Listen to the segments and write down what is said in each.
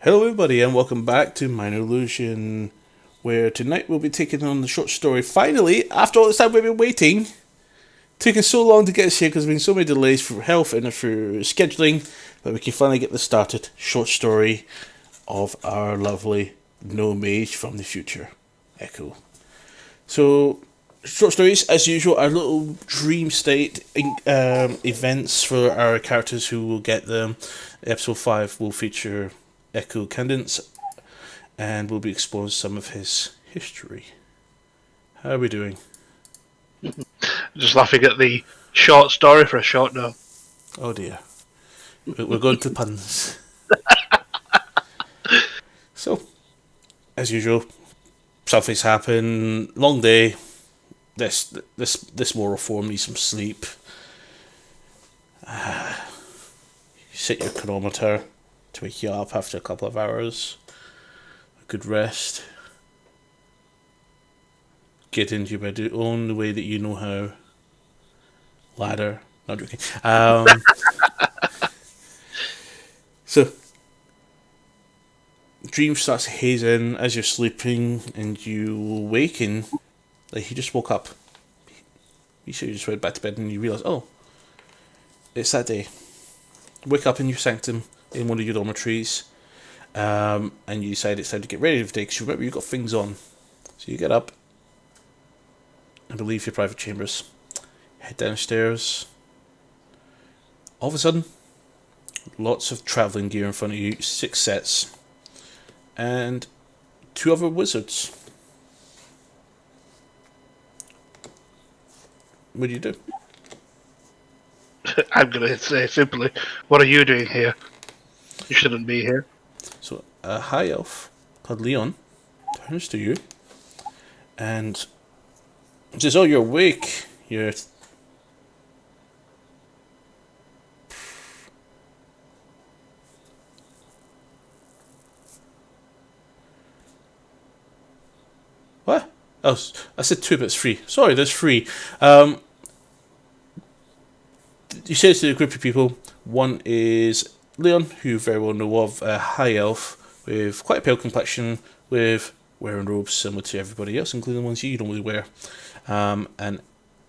Hello, everybody, and welcome back to Minor Illusion, where tonight we'll be taking on the short story. Finally, after all this time we've been waiting, taking so long to get us here because there's been so many delays for health and for scheduling, but we can finally get this started. Short story of our lovely no mage from the future, Echo. So, short stories, as usual, our little dream state events for our characters who will get them. Episode 5 will feature Echo Cadence, and we'll be exploring some of his history. How are we doing? Just laughing at the short story for a short no. Oh dear. We're going to puns. So, as usual, something's happened. Long day. This moral form needs some sleep. Set your chronometer to wake you up after a couple of hours. A good rest. Get into your bed the only way that you know how. Ladder. Not joking. So, dream starts hazing as you're sleeping, and you awaken like you just woke up. You should just went back to bed, and you realise, oh, it's that day. Wake up in your sanctum in one of your dormitories, and you decide it's time to get ready for the day because you remember you've got things on. So you get up and leave your private chambers, head downstairs. All of a sudden, lots of travelling gear in front of you, 6 sets, and 2 other wizards. What do you do? I'm going to say simply, what are you doing here? You shouldn't be here. So a high elf called Leon turns to you and says, "Oh, you're awake. You're what? Oh, I said 2, but it's 3. Sorry, there's 3. You say to a group of people. One is Leon, who you very well know of, a high elf with quite a pale complexion, with wearing robes similar to everybody else, including the ones you normally wear. And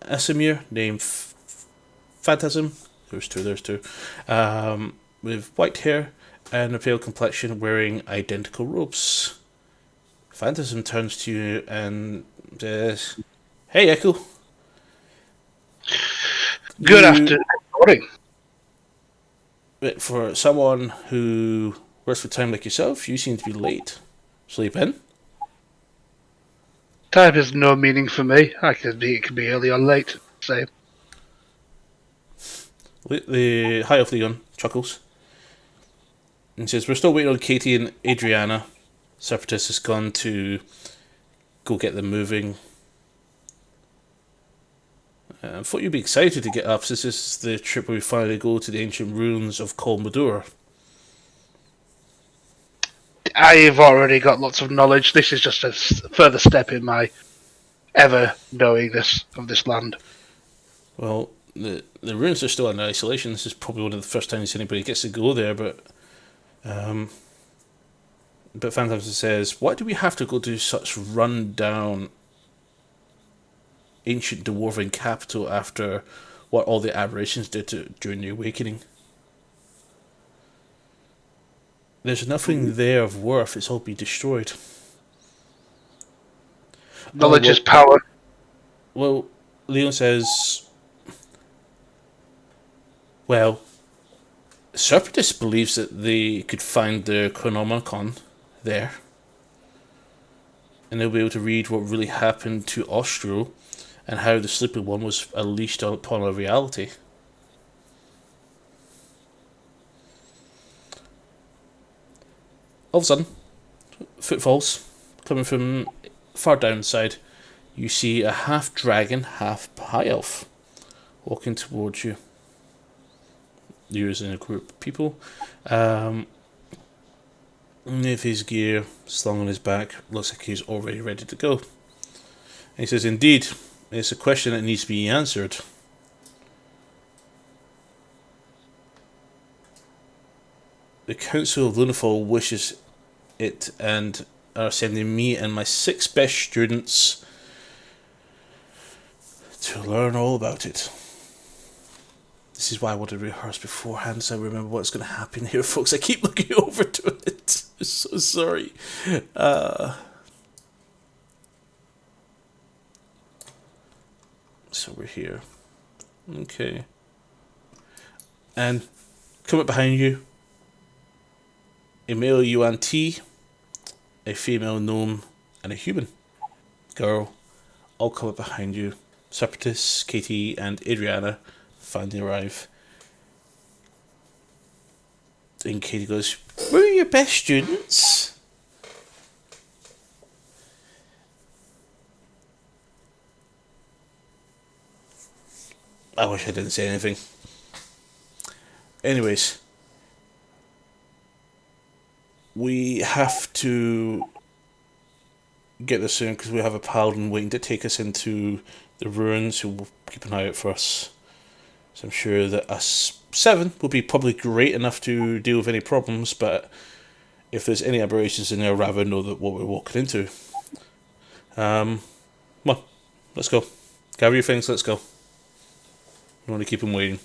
Asimir, named Phantasm, there's two, with white hair and a pale complexion, wearing identical robes. Phantasm turns to you and says, "Hey, Echo. Good You, afternoon. Morning. for someone who works for time like yourself, you seem to be late. Sleep in." Time has no meaning for me. It can be early or late. Same. The High Elf Leon chuckles and says, "We're still waiting on Katie and Adriana. Separatist has gone to go get them moving. I thought you'd be excited to get up since this is the trip where we finally go to the ancient ruins of Kol Madur." I've already got lots of knowledge. This is just a further step in my ever knowing this of this land. Well, the ruins are still under isolation. This is probably one of the first times anybody gets to go there, um, but Phantom says, "Why do we have to go to such run-down ancient dwarven capital after what all the aberrations did during the awakening? There's nothing there of worth. It's all been destroyed." Oh, Knowledge is power. well, Leon says, "Well, Serpetus believes that they could find the Chronomicon there, and they'll be able to read what really happened to Ostro and how the Sleeping One was unleashed upon our reality." All of a sudden, footfalls coming from far downside. You see a half dragon, half high elf walking towards you. You're in a group of people. With his gear slung on his back, looks like he's already ready to go. And he says, "Indeed, it's a question that needs to be answered. The Council of Lunafall wishes it and are sending me and my 6 best students to learn all about it. This is why I wanted to rehearse beforehand so I remember what's going to happen here, folks. I keep looking over to it. I'm so sorry. So we're here. Okay. And come up behind you. A male Yuan Ti, a female gnome, and a human girl all come up behind you. Separatists, Katie, and Adriana finally arrive. And Katie goes, "Where are your best students?" I wish I didn't say anything. Anyways, we have to get this soon because we have a paladin waiting to take us into the ruins who will keep an eye out for us. So I'm sure that us 7 will be probably great enough to deal with any problems, but if there's any aberrations in there, I'd rather know that what we're walking into. Come on, let's go. Gather your things, let's go. You want to keep them waiting.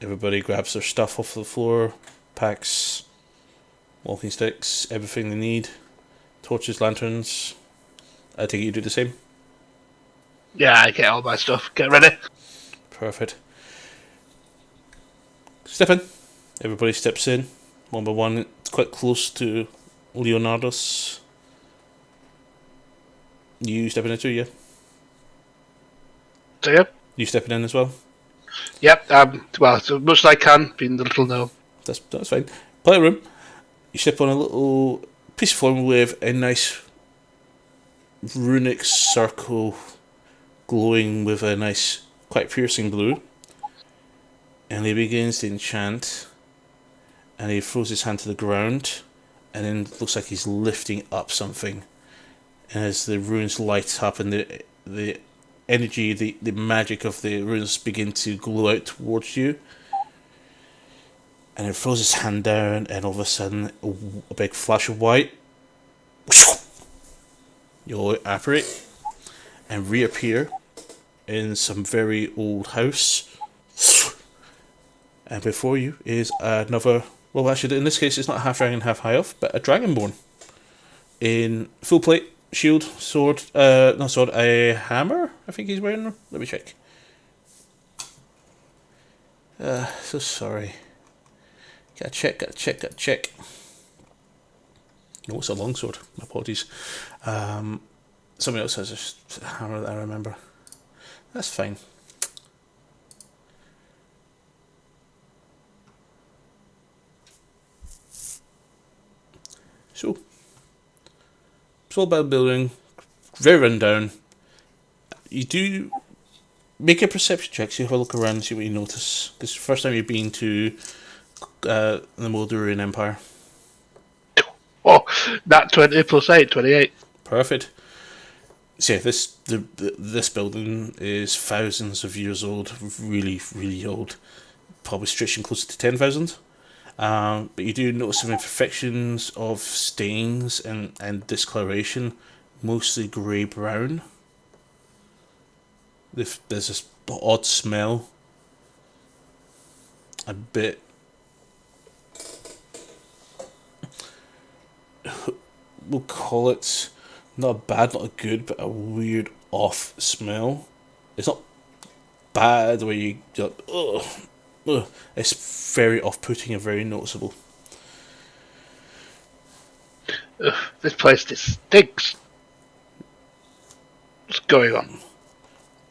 Everybody grabs their stuff off the floor, packs, walking sticks, everything they need, torches, lanterns. I think you do the same. Yeah, I get all my stuff. Get ready. Perfect. Step in. Everybody steps in, one by one. It's quite close to Leonardo's. You stepping in too, yeah? So yeah. You stepping in as well? Yep. Well, as much as I can, being the little gnome. That's fine. Playroom. You step on a little piece of form with a nice runic circle glowing with a nice, quite piercing blue. And he begins to enchant. And he throws his hand to the ground. And then it looks like he's lifting up something. And as the runes light up and the energy, the magic of the runes begin to glow out towards you. And he throws his hand down, and all of a sudden, a big flash of white. You'll apparate and reappear in some very old house. And before you is another. Well, actually, in this case, it's not half dragon, half high elf, but a dragonborn in full plate, shield, sword. Not sword, a hammer. I think he's wearing. Let me check. So sorry. Gotta check. No, it's a longsword. My apologies. Somebody else has a hammer that I remember. That's fine. So, small building, very run down. You do make a perception check, so you have a look around and see what you notice. This is the first time you've been to the Moldovan Empire. Oh, that 20 plus 8, 28. Perfect. So yeah, this building is thousands of years old, really, really old, probably stretching close to 10,000. But you do notice some imperfections of stains and discoloration, mostly grey-brown. There's this odd smell, a bit. We'll call it not a bad, not a good, but a weird off smell. It's not bad where you're like, ugh. It's very off-putting and very noticeable. Ugh, this place stinks. What's going on?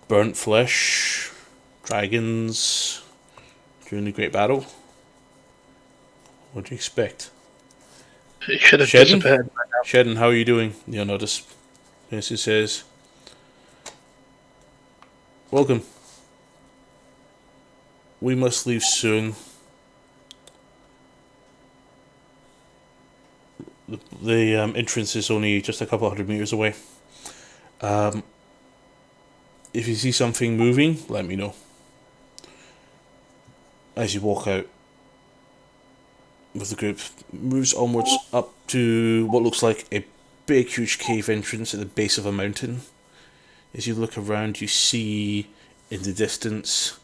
Burnt flesh, dragons during the Great Battle. What do you expect? It should have Shedden? disappeared by now. Shedden, how are you doing? You'll notice. Yes, he says, "Welcome. We must leave soon. The entrance is only just a couple hundred meters away. If you see something moving, let me know." As you walk out, with the group moves onwards up to what looks like a big, huge cave entrance at the base of a mountain. As you look around, you see in the distance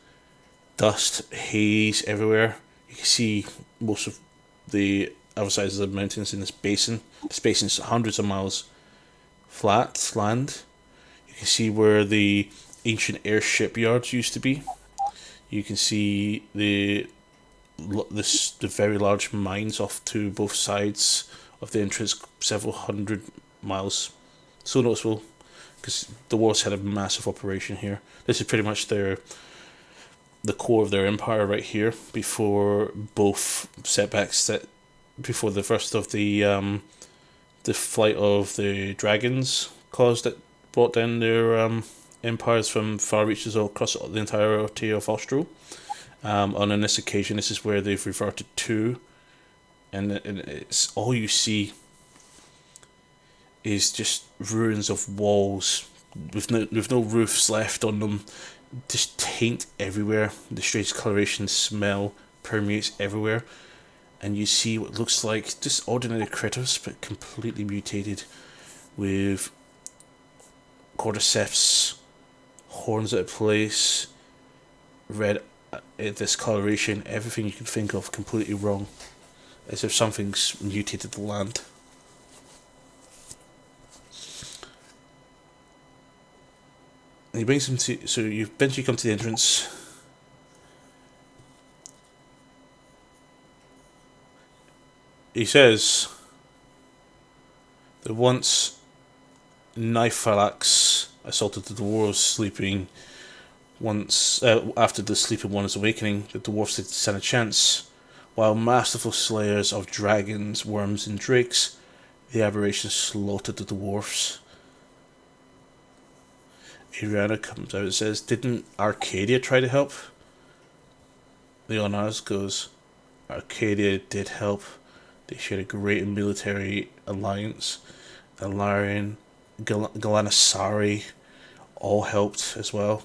dust, haze everywhere. You can see most of the other sides of the mountains in this basin. This basin is hundreds of miles flat land. You can see where the ancient air shipyards used to be. You can see the very large mines off to both sides of the entrance, several hundred miles. So noticeable because the Wars had a massive operation here. This is pretty much the core of their empire right here. Before both setbacks that before the first of the flight of the dragons caused that brought down their empires from far reaches all across the entirety of Austro. On this occasion, this is where they've reverted to, and it's all you see is just ruins of walls with no roofs left on them, just taint everywhere. The strange coloration smell permeates everywhere, and you see what looks like just ordinary critters, but completely mutated, with cordyceps, horns out of place, red discoloration, everything you can think of completely wrong, as if something's mutated the land. And he brings him to. So you eventually come to the entrance. He says that once Nifalax assaulted the dwarves sleeping. Once after the sleeping one's awakening, the dwarves did stand a chance. While masterful slayers of dragons, worms, and drakes, the aberration slaughtered the dwarfs. Ariana comes out and says, "Didn't Arcadia try to help?" Leonard goes, "Arcadia did help. They shared a great military alliance. The Larian, Galanasari all helped as well.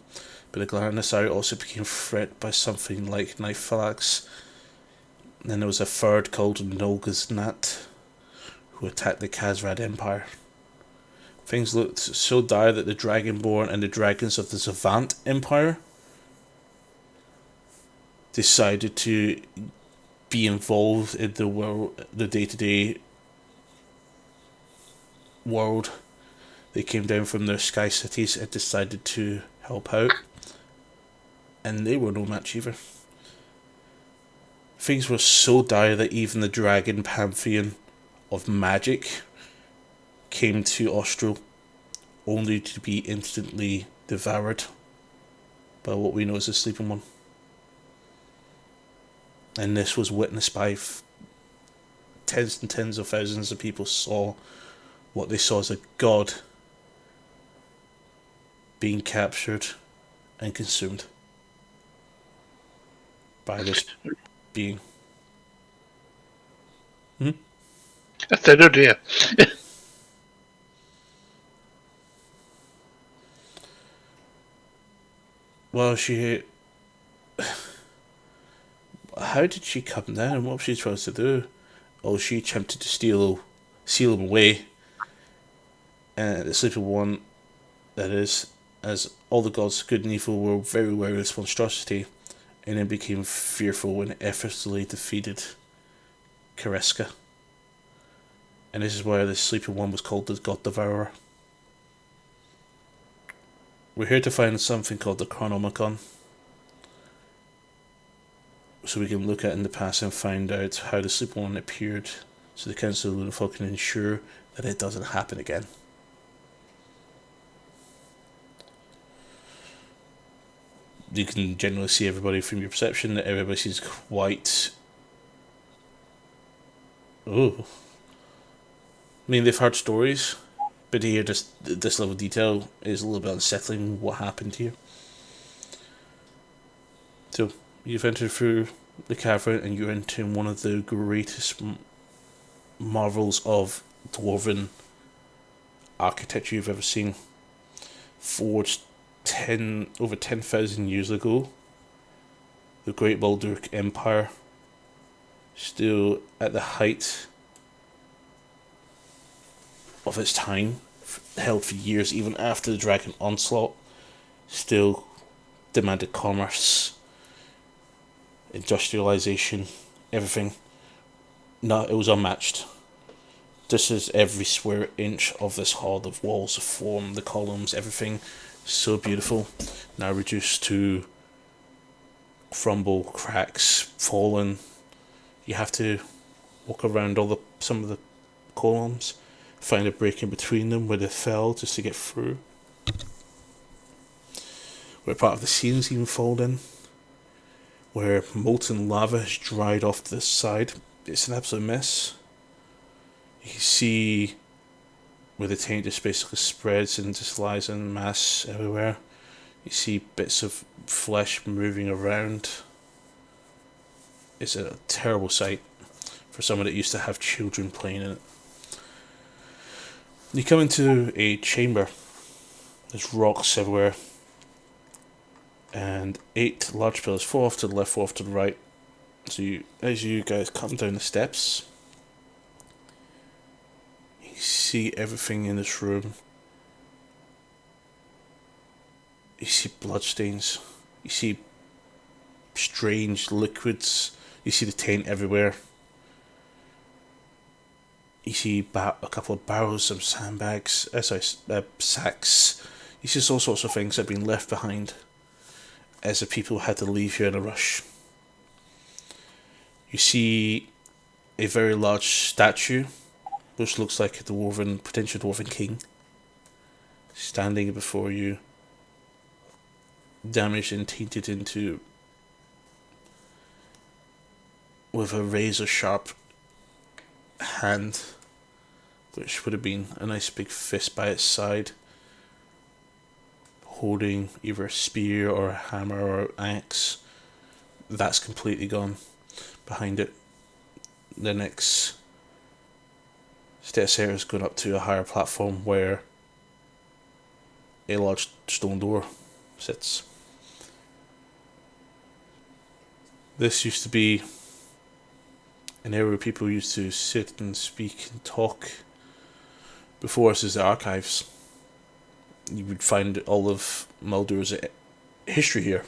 But the Galanasari also became threatened by something like Nifalax. And then there was a third called Nolgaznat, who attacked the Khazrad Empire. Things looked so dire that the Dragonborn and the dragons of the Zavant Empire decided to be involved in the day-to-day world. They came down from their sky cities and decided to help out, and they were no match either. Things were so dire that even the dragon pantheon of magic came to Austro, only to be instantly devoured by what we know as the Sleeping One. And this was witnessed by tens and tens of thousands of people saw what they saw as a god being captured and consumed by this being. I said, oh dear. Well, how did she come down? What was she supposed to do? Oh, she attempted to seal him away. And the Sleeping One, that is, as all the gods, good and evil, were very wary of this monstrosity, and then became fearful when it effortlessly defeated Kareska. And this is why the Sleeping One was called the God Devourer. We're here to find something called the Chronomicon, so we can look at in the past and find out how the Sleeping One appeared, so the Council of Lunenfall can ensure that it doesn't happen again. You can generally see everybody from your perception that everybody seems quite. Oh. I mean, they've heard stories, but to hear this level of detail is a little bit unsettling. What happened here? So, you've entered through the cavern and you're entering one of the greatest marvels of dwarven architecture you've ever seen. Forged over 10,000 years ago, the Great Balduric Empire still at the height of its time, held for years even after the Dragon Onslaught, still demanded commerce, industrialization, everything. No, it was unmatched. This is every square inch of this hall, the walls, the form, the columns, everything so beautiful. Now reduced to crumble, cracks, fallen. You have to walk around some of the columns, find a break in between them where they fell just to get through. Where part of the ceiling's even fallen in. Where molten lava has dried off to the side. It's an absolute mess. You can see where the taint just basically spreads and just lies in mass everywhere. You see bits of flesh moving around. It's a terrible sight for someone that used to have children playing in it. You come into a chamber. There's rocks everywhere. And 8 large pillars, 4 off to the left, 4 off to the right. So as you guys come down the steps, you see everything in this room. You see bloodstains. You see strange liquids. You see the taint everywhere. You see a couple of barrels, some sandbags, sacks. You see all sorts of things that have been left behind as the people had to leave here in a rush. You see a very large statue, which looks like a potential dwarven king, standing before you, damaged and tainted into with a razor sharp hand, which would have been a nice big fist by its side, holding either a spear or a hammer or an axe. That's completely gone. Behind it, the next stairs is going up to a higher platform where a large stone door sits. This used to be an area where people used to sit and speak and talk. Before us is the archives. You would find all of Maldor's history here.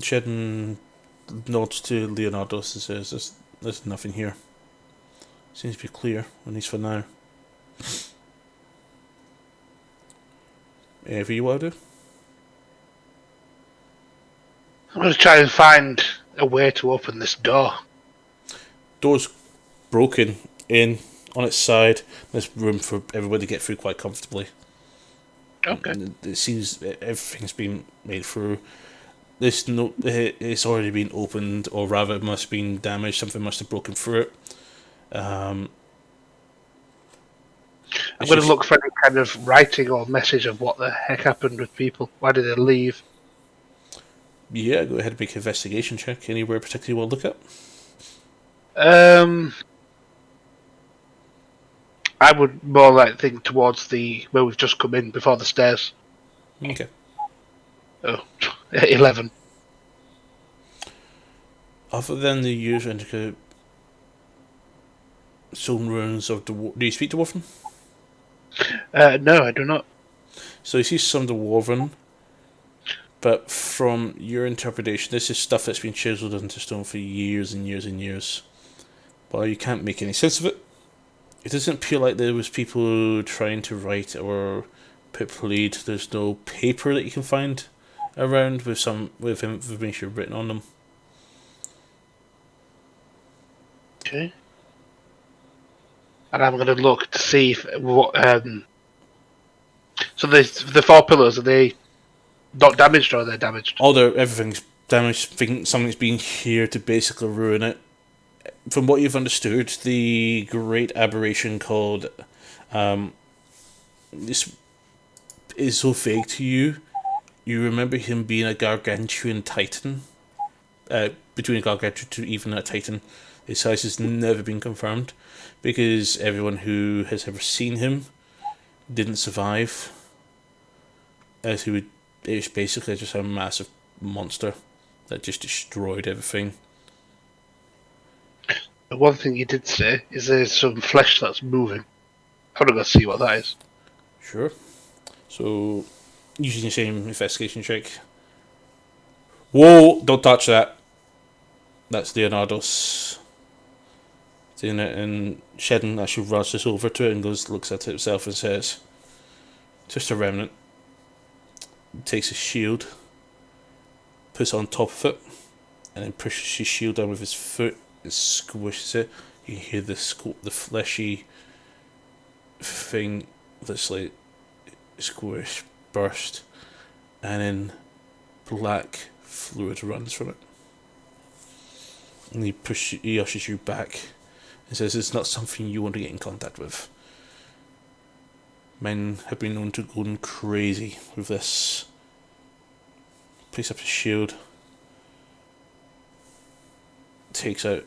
Sheddon nods to Leonardo and says, there's nothing here. Seems to be clear, at least for now. Anything you want to do? I'm going to try and find a way to open this door. Door's broken in on its side. There's room for everybody to get through quite comfortably. Okay. It seems everything's been made through. It's already been opened, or rather, it must have been damaged. Something must have broken through it. I'm going to look for any kind of writing or message of what the heck happened with people. Why did they leave? Yeah, go ahead and make an investigation check. Anywhere particularly you want to look at? I would more like think towards where we've just come in before the stairs. Okay. Oh, 11. Other than the usual indicate stone ruins of do you speak Dwarven? No, I do not. So you see some Dwarven, but from your interpretation, this is stuff that's been chiseled into stone for years and years and years. But you can't make any sense of it. It doesn't appear like there was people trying to write or put lead. There's no paper that you can find around with information written on them. Okay. And I'm going to look to see if what. So the 4 pillars, are they not damaged or are they damaged? Everything's damaged. Something's been here to basically ruin it. From what you've understood, the great aberration called this is so vague to you. You remember him being a gargantuan titan, between a gargantuan to even a titan. His size has never been confirmed because everyone who has ever seen him didn't survive. As he would, it's basically just a massive monster that just destroyed everything. The one thing you did say is there's some flesh that's moving. I'm gonna go see what that is. Sure. So, using the same investigation check. Whoa! Don't touch that. That's Leonardo's doing it, and Shedden actually rushes over to it and looks at it himself and says, "Just a remnant." Takes his shield, puts it on top of it, and then pushes his shield down with his foot and squishes it. You hear the fleshy thing that's like squish burst, and then black fluid runs from it. And he ushers you back and says it's not something you want to get in contact with. Men have been known to go crazy with this. Picks up his shield, takes out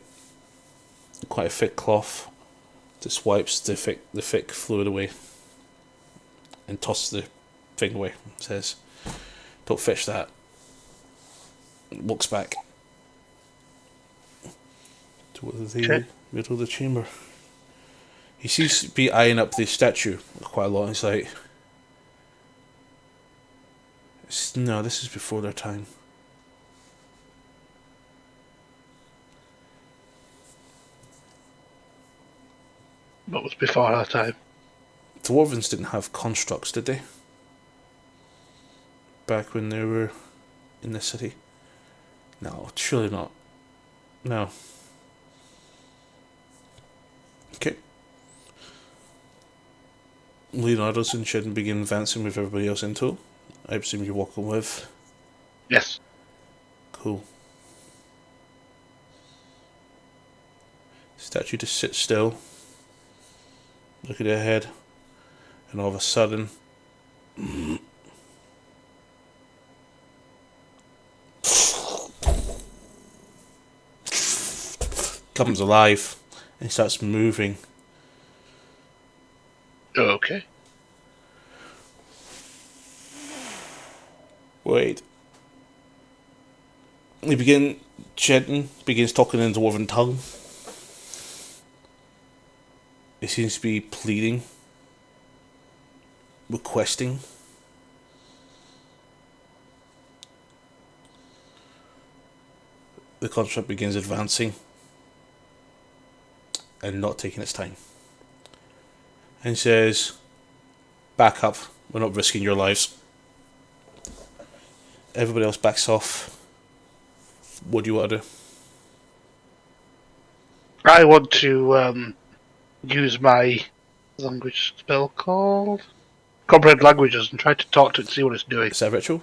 quite a thick cloth, just wipes the thick fluid away, and tosses the thing away. Says, "Don't fetch that." Walks back to the middle of the chamber. He seems to be eyeing up the statue quite a lot. He's like, "No, this is before their time." What was before our time? Dwarvens didn't have constructs, did they? Back when they were in the city? No, surely not. No. Okay. Leonardo's and Shedden begin advancing with everybody else in tow. I presume you're walking with. Yes. Cool. Statue just sits still, looking ahead, and all of a sudden, comes alive and starts moving. Okay. Wait. Shedden begins talking in Dwarven tongue. He seems to be pleading, requesting. The construct begins advancing and not taking its time. And says, "Back up, we're not risking your lives." Everybody else backs off. What do you want to do? I want to use my language spell called comprehend languages and try to talk to it and see what it's doing. Is that a ritual?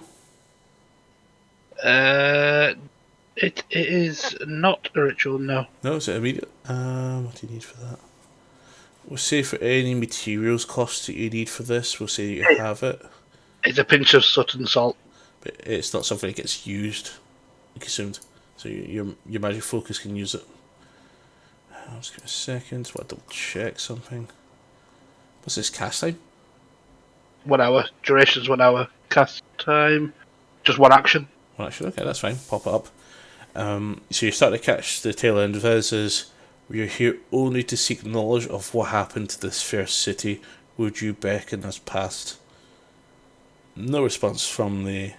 It is not a ritual, no. No, is it immediate? What do you need for that? We'll say for any materials costs that you need for this, we'll say you have it. It's a pinch of soot and salt. But it's not something that gets used, consumed. So your magic focus can use it. Just give me a second, I double check something. What's this cast time? 1 hour. Duration's 1 hour. Cast time. Just one action. Well, actually, okay, that's fine. Pop it up. So you start to catch the tail end of this as we are here only to seek knowledge of what happened to this fair city. Would you beckon us past? No response from the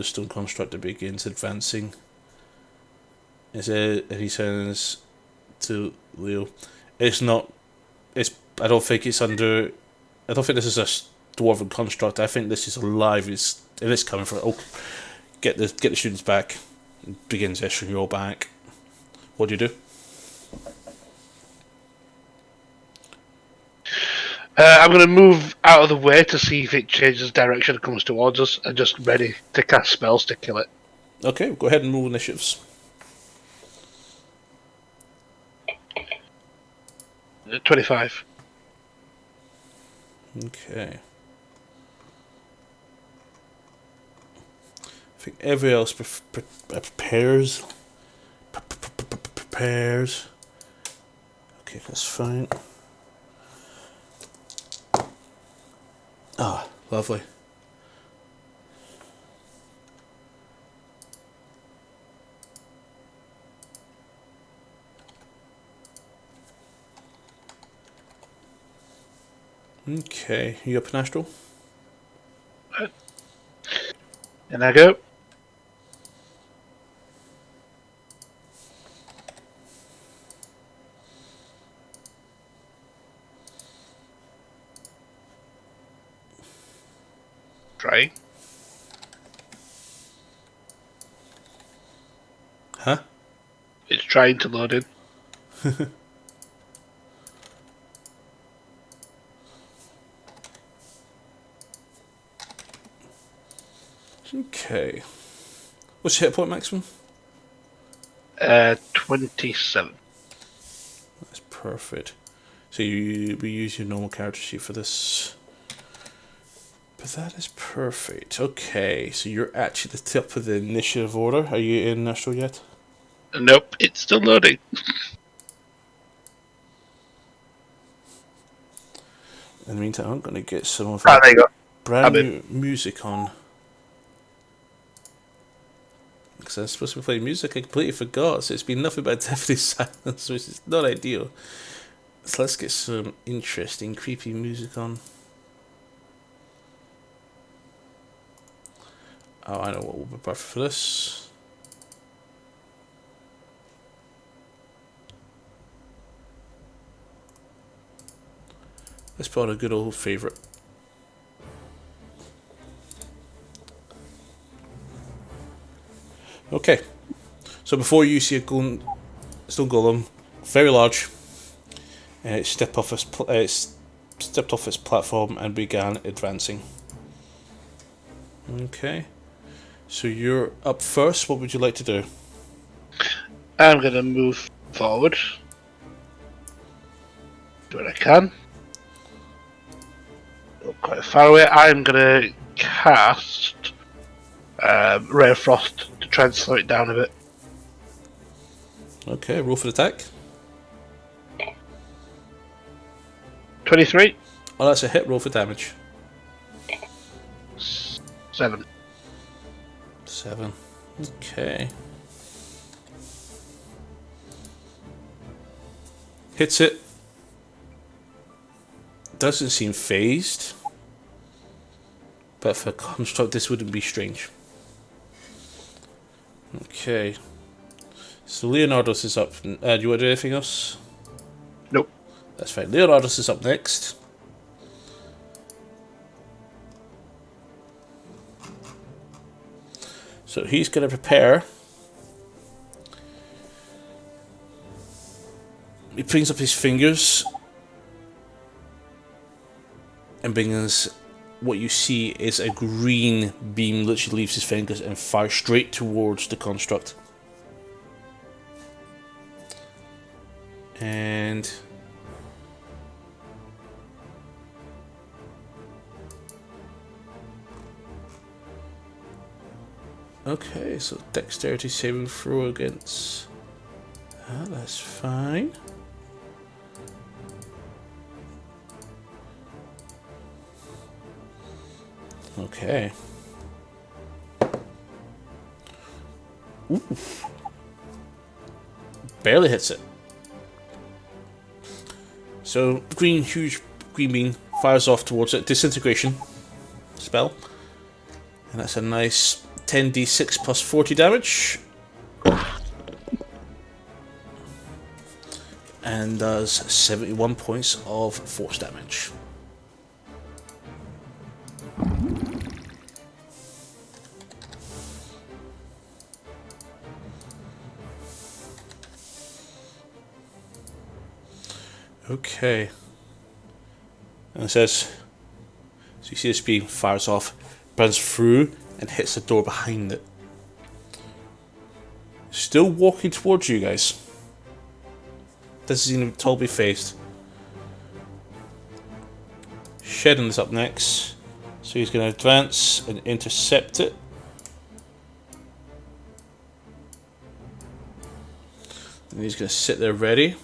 stone construct that begins advancing. And he says to Leo, "It's not. I don't think it's under. I don't think this is a dwarven construct. I think this is alive. It's coming for. Oh, get the students back." Begins issuing you all back. What do you do? I'm going to move out of the way to see if it changes direction and comes towards us, and just ready to cast spells to kill it. Okay, go ahead and roll initiatives. 25. Okay. I think everybody else prepares. Prepares. Okay, that's fine. Ah, lovely. Okay, you up in Astral? And I go. Try. Huh? It's trying to load in. Okay. What's your hit point maximum? 27. That's perfect. So we use your normal character sheet for this. But that is perfect. Okay, so you're actually at the top of the initiative order. Are you in Astral yet? Nope, it's still loading. In the meantime, I'm going to get some of Ah, our there you go. brand I'm in. new music on. Because I was supposed to be playing music, I completely forgot. So it's been nothing but deafening silence, which is not ideal. So let's get some interesting, creepy music on. Oh, I know what will be perfect for this. Let's put on a good old favourite. Okay, so before you see a stone golem, very large, it stepped off its platform and began advancing. Okay, so you're up first. What would you like to do? I'm going to move forward. Do what I can. Quite far away. I'm going to cast Ray of Frost to try and slow it down a bit. Okay, roll for the attack. 23. Oh, that's a hit. Roll for damage. 7. 7. Okay. Hits it. Doesn't seem phased. But for a construct, this wouldn't be strange. Okay. So Leonardo's is up. Do you want to do anything else? Nope. That's fine. Leonardo's is up next. So he's going to prepare. He brings up his fingers and brings what you see is a green beam literally leaves his fingers and fires straight towards the construct. And okay, so dexterity saving throw against. That's fine. Okay. Ooh. Barely hits it. So huge green beam fires off towards it. Disintegration spell, and that's a nice 10d6 plus 40 damage, and does 71 points of force damage. Okay. And it says, so you see this beam fires off, burns through, and hits the door behind it. Still walking towards you guys. Doesn't seem to be phased. Sheddon is up next. So he's going to advance and intercept it. And he's going to sit there ready.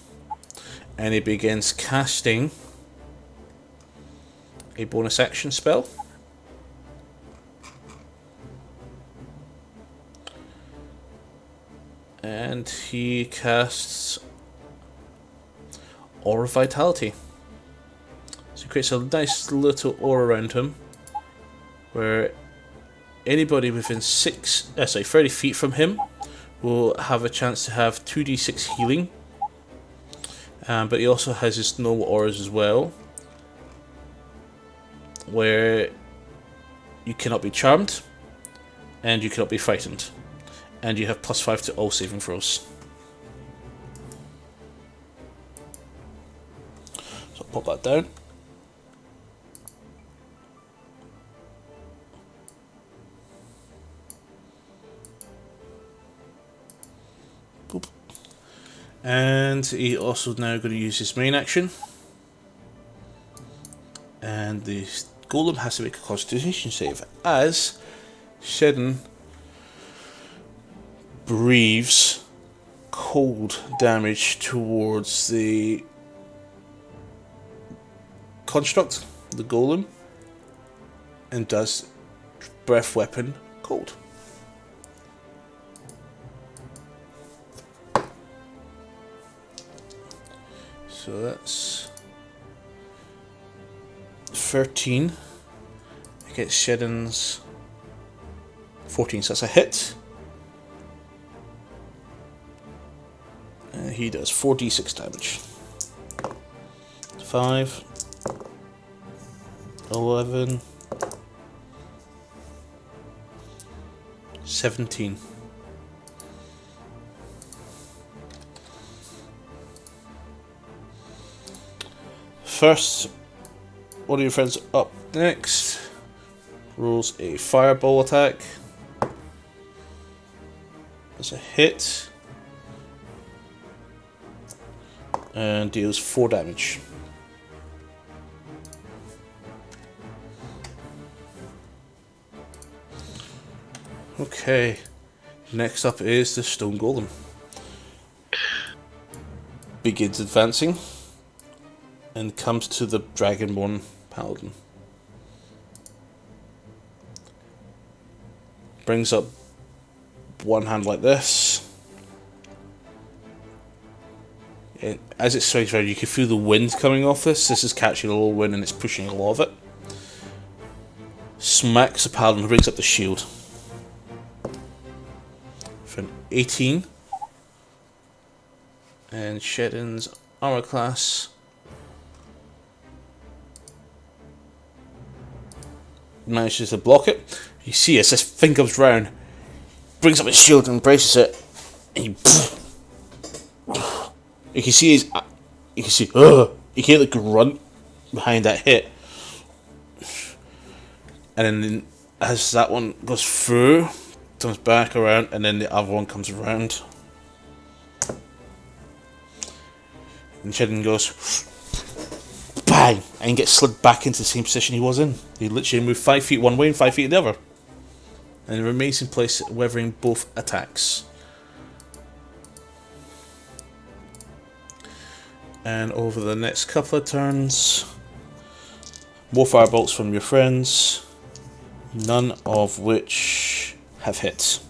And he begins casting a bonus action spell. And he casts Aura of Vitality. So creates a nice little aura around him, where anybody within 30 feet from him will have a chance to have 2d6 healing. But he also has his normal auras as well, where you cannot be charmed, and you cannot be frightened, and you have +5 to all saving throws. So I'll pop that down. Boop. And he also now going to use his main action, and the golem has to make a Constitution save as Shedden breathes cold damage towards the construct, the golem, and does breath weapon cold. So that's 13 against Shedden's 14, so that's a hit. And he does 4d6 damage. 5, 11, 17. First, one of your friends up next rolls a fireball attack. That's a hit. And deals 4 damage. Okay, next up is the stone golem. Begins advancing and comes to the dragonborn paladin. Brings up one hand like this. And as it swings around, you can feel the wind coming off this. This is catching a little wind and it's pushing a lot of it. Smacks the paladin and brings up the shield. For an 18. And Shedden's armor class manages to block it. You see as this thing comes round, brings up his shield and braces it, and you can see you can hear the grunt behind that hit, and then as that one goes through, comes back around, and then the other one comes around, and Shedden goes bang, and gets slid back into the same position he was in. He literally moved 5 feet one way and 5 feet the other, and remains in place, weathering both attacks. And over the next couple of turns, more firebolts from your friends, none of which have hit.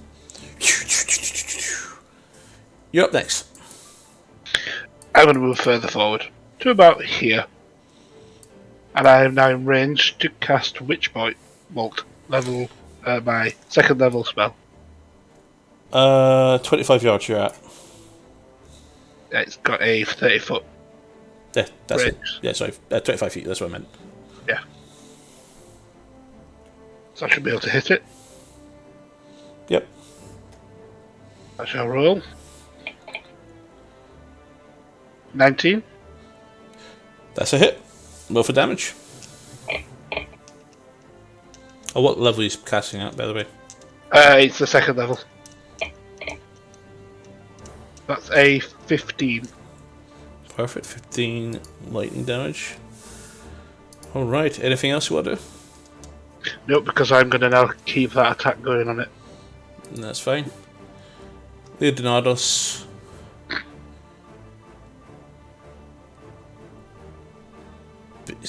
You're up next. I'm going to move further forward to about here, and I am now in range to cast Witch Bolt level, my second level spell. 25 yards you're at. Yeah, it's got a 30-foot. Yeah, that's range. it. Yeah, sorry, 25 feet, that's what I meant. Yeah. So I should be able to hit it. Yep. I shall roll. 19. That's a hit. Roll for damage. Oh, what level are you casting at, by the way? It's the second level. That's a 15. Perfect, 15 lightning damage. Alright, anything else you want to do? Nope, because I'm going to now keep that attack going on it. That's fine. Leonardos.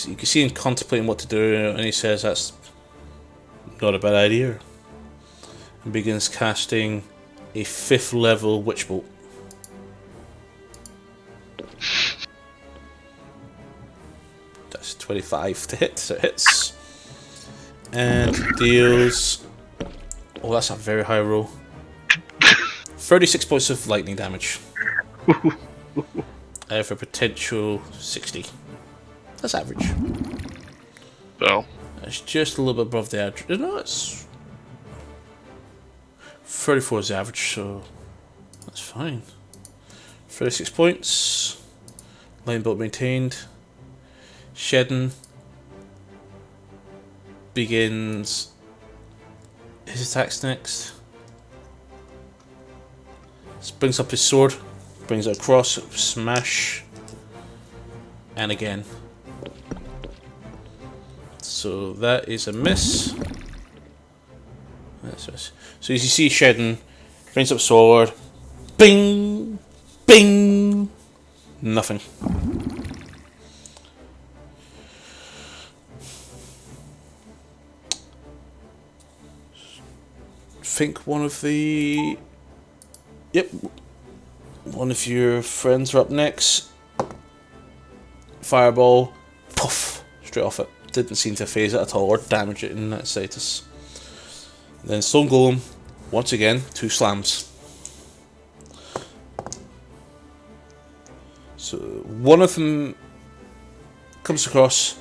You can see him contemplating what to do, and he says that's not a bad idea. And begins casting a 5th level Witch Bolt. That's 25 to hit, so it hits. And deals... Oh, that's a very high roll. 36 points of lightning damage. For potential 60. That's average. Well, It's just a little bit above the average. No, it's... 34 is the average, so... That's fine. 36 points. Line bolt maintained. Sheddon begins his attacks next. Brings up his sword, brings it across, smash, and again. So that is a miss. That's a miss. So as you see, Sheddon brings up sword, bing, bing, nothing. Think one of the... Yep. One of your friends are up next. Fireball. Puff. Straight off it. Didn't seem to phase it at all or damage it in that status. Then Stone Golem. Once again, 2 slams. So one of them comes across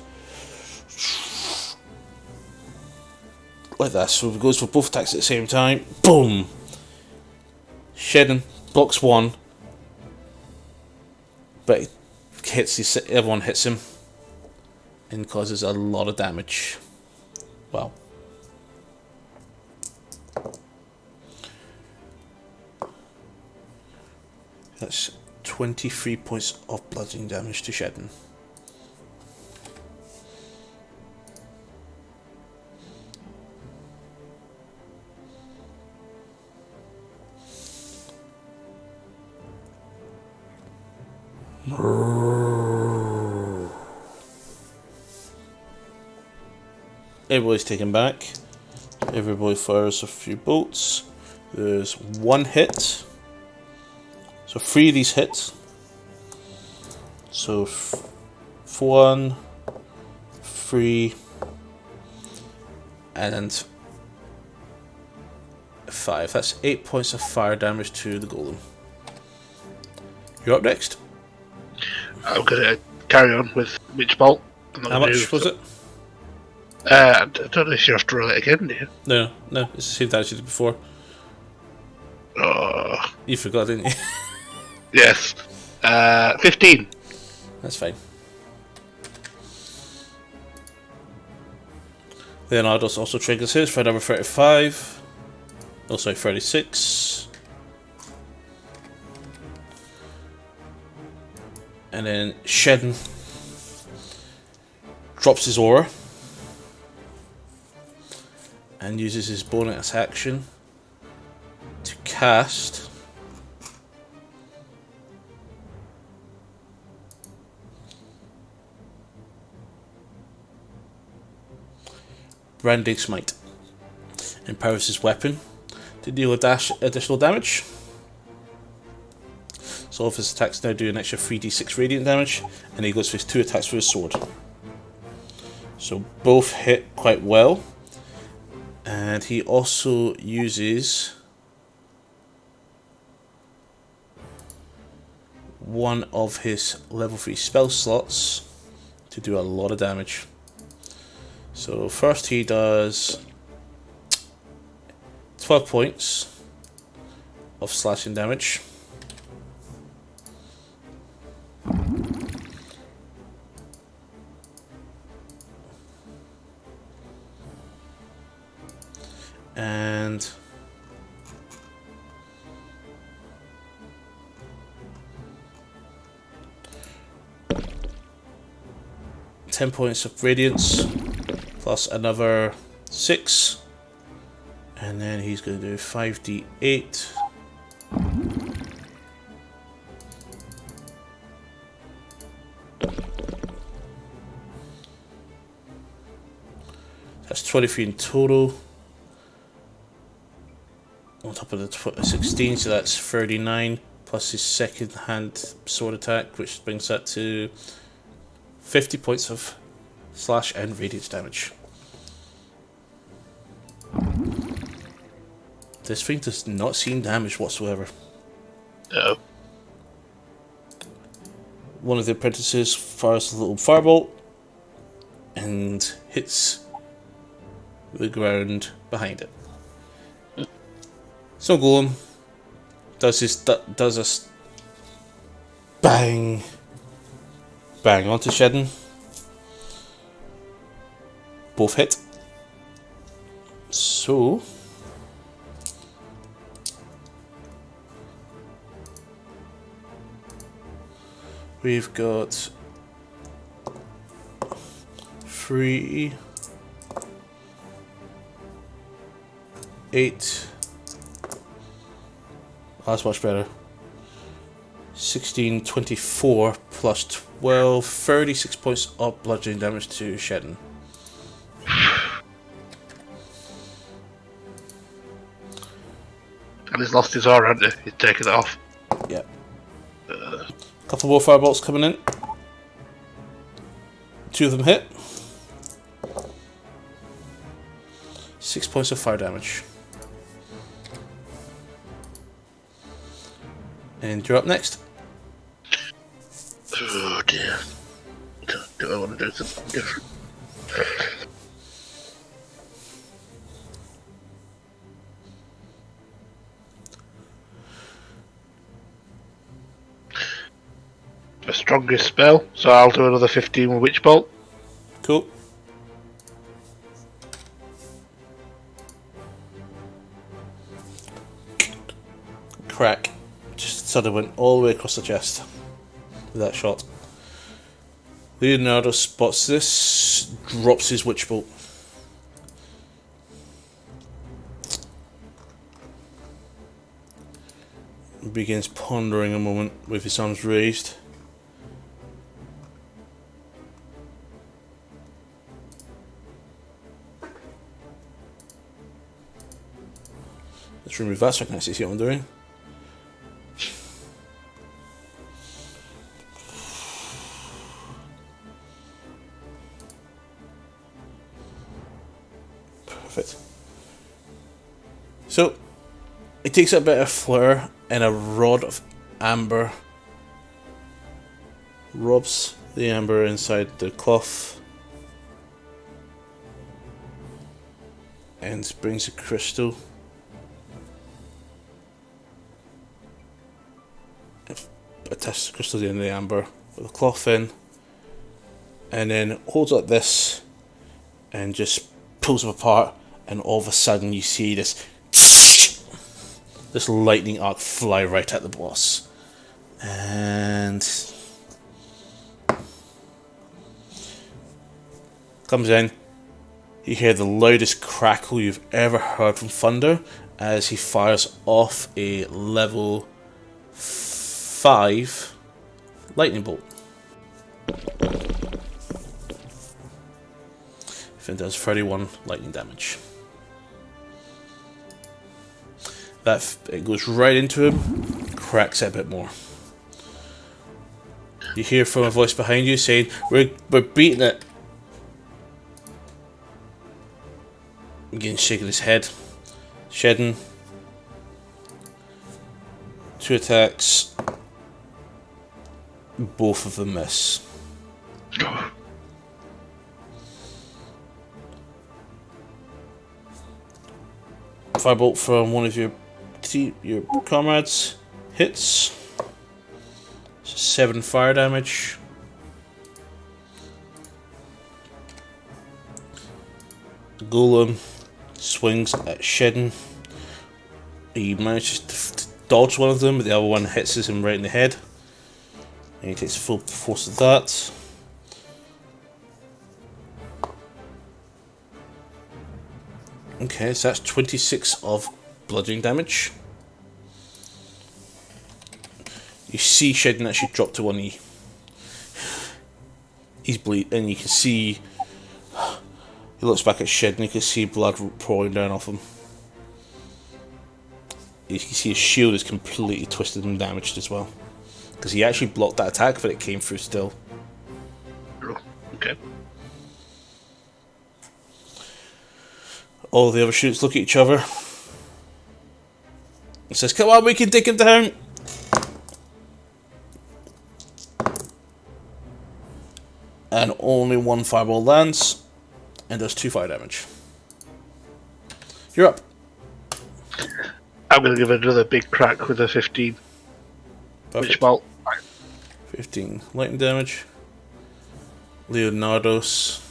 like that. So it goes for both attacks at the same time. Boom! Sheddon blocks one, but everyone hits him and causes a lot of damage. Wow. That's 23 points of bludgeoning damage to Sheddon. Everybody's taken back. Everybody fires a few bolts. There's 1 hit. So 3 of these hits. So 1, 3, and 5. That's 8 points of fire damage to the golem. You're up next. I'm going to carry on with Witch Bolt. How much was it? I don't know if you have to roll it again, do you? No, it's the same damage you did before. Oh. You forgot, didn't you? Yes. 15. That's fine. Leonardo also triggers his for number 35. Oh, sorry, 36. And then Sheddon drops his aura and uses his bonus action to cast Branding Smite. Empowers his weapon to deal additional damage. So all of his attacks now do an extra 3d6 radiant damage, and he goes for his 2 attacks with his sword. So both hit quite well. And he also uses one of his level 3 spell slots to do a lot of damage. So first he does 12 points of slashing damage. And 10 points of radiance plus another 6, and then he's going to do 5d8 that's 23 in total on top of the 16, so that's 39 plus his second hand sword attack, which brings that to 50 points of slash and radiant damage. This thing does not seem damaged whatsoever. No. One of the apprentices fires a little firebolt and hits the ground behind it. So Golem does a bang onto Shedden. Both hit. So we've got 3, 8. That's much better. 16, 24 plus 12, 36 points of bludgeoning damage to Shedden. And he's lost his aura, hasn't he? He's taken it off. Yeah. Couple more firebolts coming in. 2 of them hit. 6 points of fire damage. And you're up next. Oh dear. Do I want to do something different? The strongest spell, so I'll do another 15 with Witch Bolt. Cool. Crack. Just sort of went all the way across the chest with that shot. Leonardo spots this, drops his Witch Bolt. Begins pondering a moment with his arms raised. Let's remove that so I can actually see what I'm doing. Perfect. So, he takes a bit of flare and a rod of amber rubs the amber inside the cloth and brings a crystal. Attaches the crystal to the end of the amber with a cloth in, and then holds like this and just pulls them apart, and all of a sudden you see this lightning arc fly right at the boss, and comes in. You hear the loudest crackle you've ever heard from thunder as he fires off a level 5 lightning bolt. If it does 31 lightning damage. It goes right into him, cracks it a bit more. You hear from a voice behind you saying, We're beating it. Again, shaking his head. Shedden. 2 attacks. Both of them miss. Firebolt from one of your comrades hits. 7 fire damage. The golem swings at Shedden. He manages to dodge one of them, but the other one hits him right in the head. And he takes full force of that. Okay, so that's 26 of bludgeoning damage. You see Shedden actually drop to one knee. He's bleeding, and you can see. He looks back at Shedden, you can see blood pouring down off him. You can see his shield is completely twisted and damaged as well. Because he actually blocked that attack, but it came through still. Okay. All the other shoots look at each other. It says, come on, we can take him down. And only one fireball lands, and does 2 fire damage. You're up. I'm going to give it another big crack with a 15. Perfect. Witch bolt. 15 lightning damage. Leonardo's.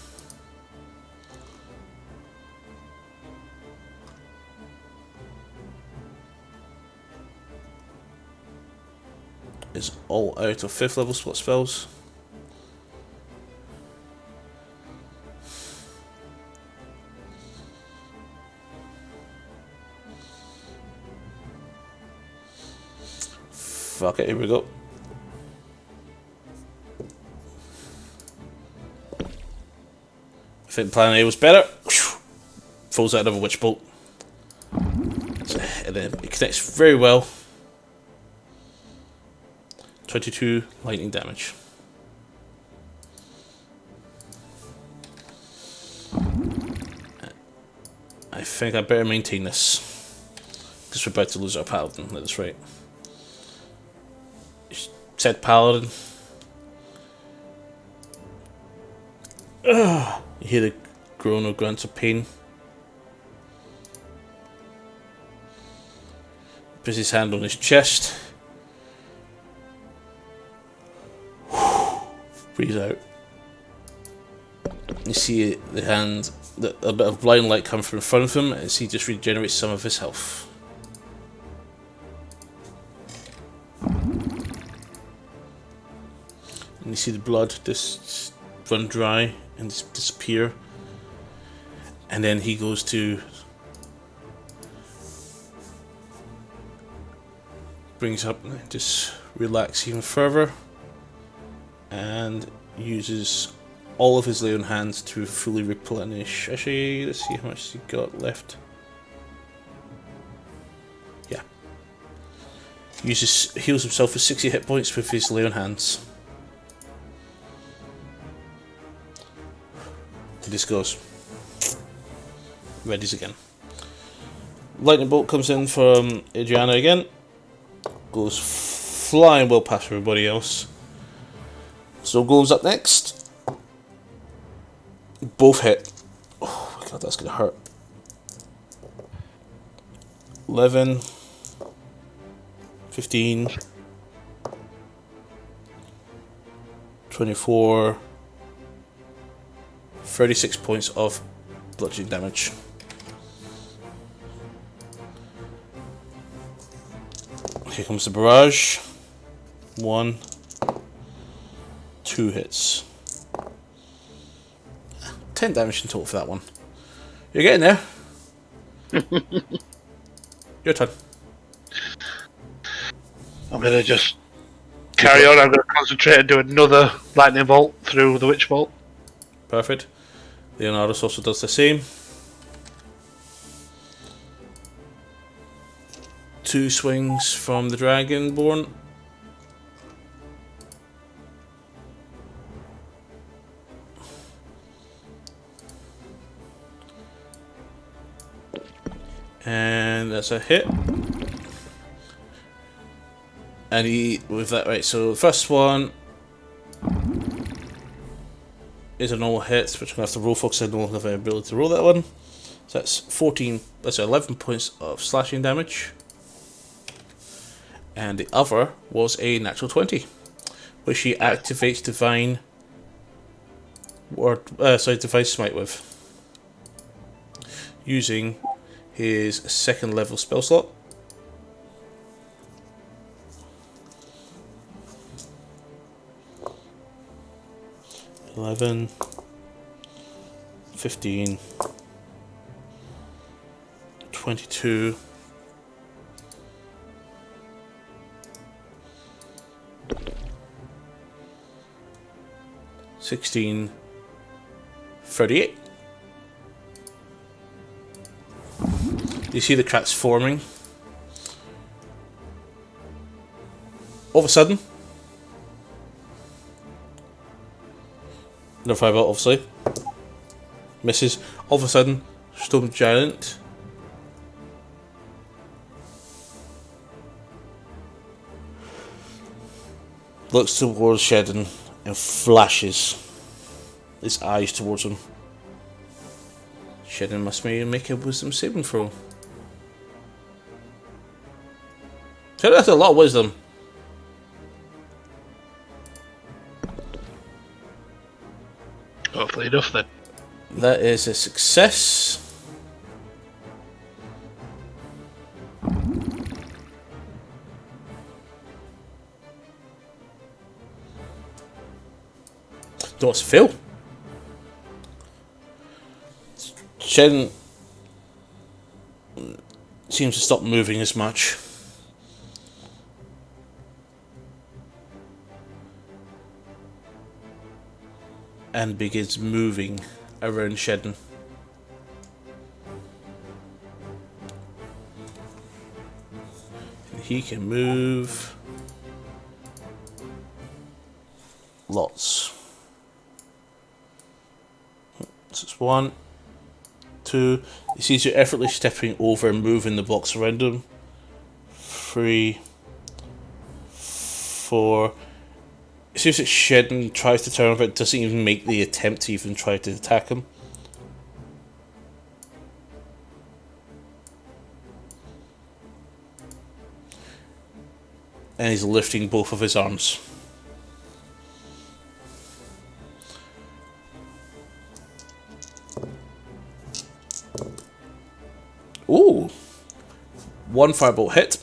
Is all out of 5th level slot spells. Fuck it, here we go. I think plan A was better. Falls out of a witch bolt. And then it connects very well. 22 lightning damage. I think I better maintain this. Because we're about to lose our paladin at this rate. Said paladin. You hear the groan or grunts of pain. Puts his hand on his chest. Breathes out. You see the hand, a bit of blind light come from in front of him as he just regenerates some of his health. And you see the blood just run dry and just disappear. And then he goes to brings up and just relax even further. And uses all of his lay on hands to fully replenish. Actually, let's see how much he got left. Yeah. Heals himself for 60 hit points with his lay on hands. And this goes. Readies again. Lightning bolt comes in from Adriana again. Goes flying well past everybody else. So goes up next. Both hit. Oh my god, that's gonna hurt. 11, 15, 24, 36 points of bludgeoning damage. Here comes the barrage. 1, 2 hits. 10 damage in total for that one. You're getting there. Your turn. I'm going to just carry on. I'm going to concentrate and do another lightning bolt through the witch bolt. Perfect. Leonardus also does the same. 2 swings from the Dragonborn. And that's a hit. And he, with that, right, so the first one is a normal hit, which I'm going to have to roll for because I don't have the ability to roll that one. So that's 11 points of slashing damage. And the other was a natural 20, which he activates Divine Divine Smite with, using his 2nd level spell slot. $11, 15, 22, 16, 38. You see the cracks forming. All of a sudden, another fireball obviously misses. All of a sudden, Stone Giant. Looks towards Shedden and flashes his eyes towards him. Shedden must maybe make a wisdom saving throw. So that's a lot of wisdom. Hopefully enough then. That is a success. No, it's Phil. Shen seems to stop moving as much. And begins moving around Shedden. He can move lots. So it's 1, 2. He sees you effortlessly stepping over and moving the blocks around him. 3, 4. It seems that Shedden tries to turn, but doesn't even make the attempt to even try to attack him. And he's lifting both of his arms. Ooh! 1 firebolt hit,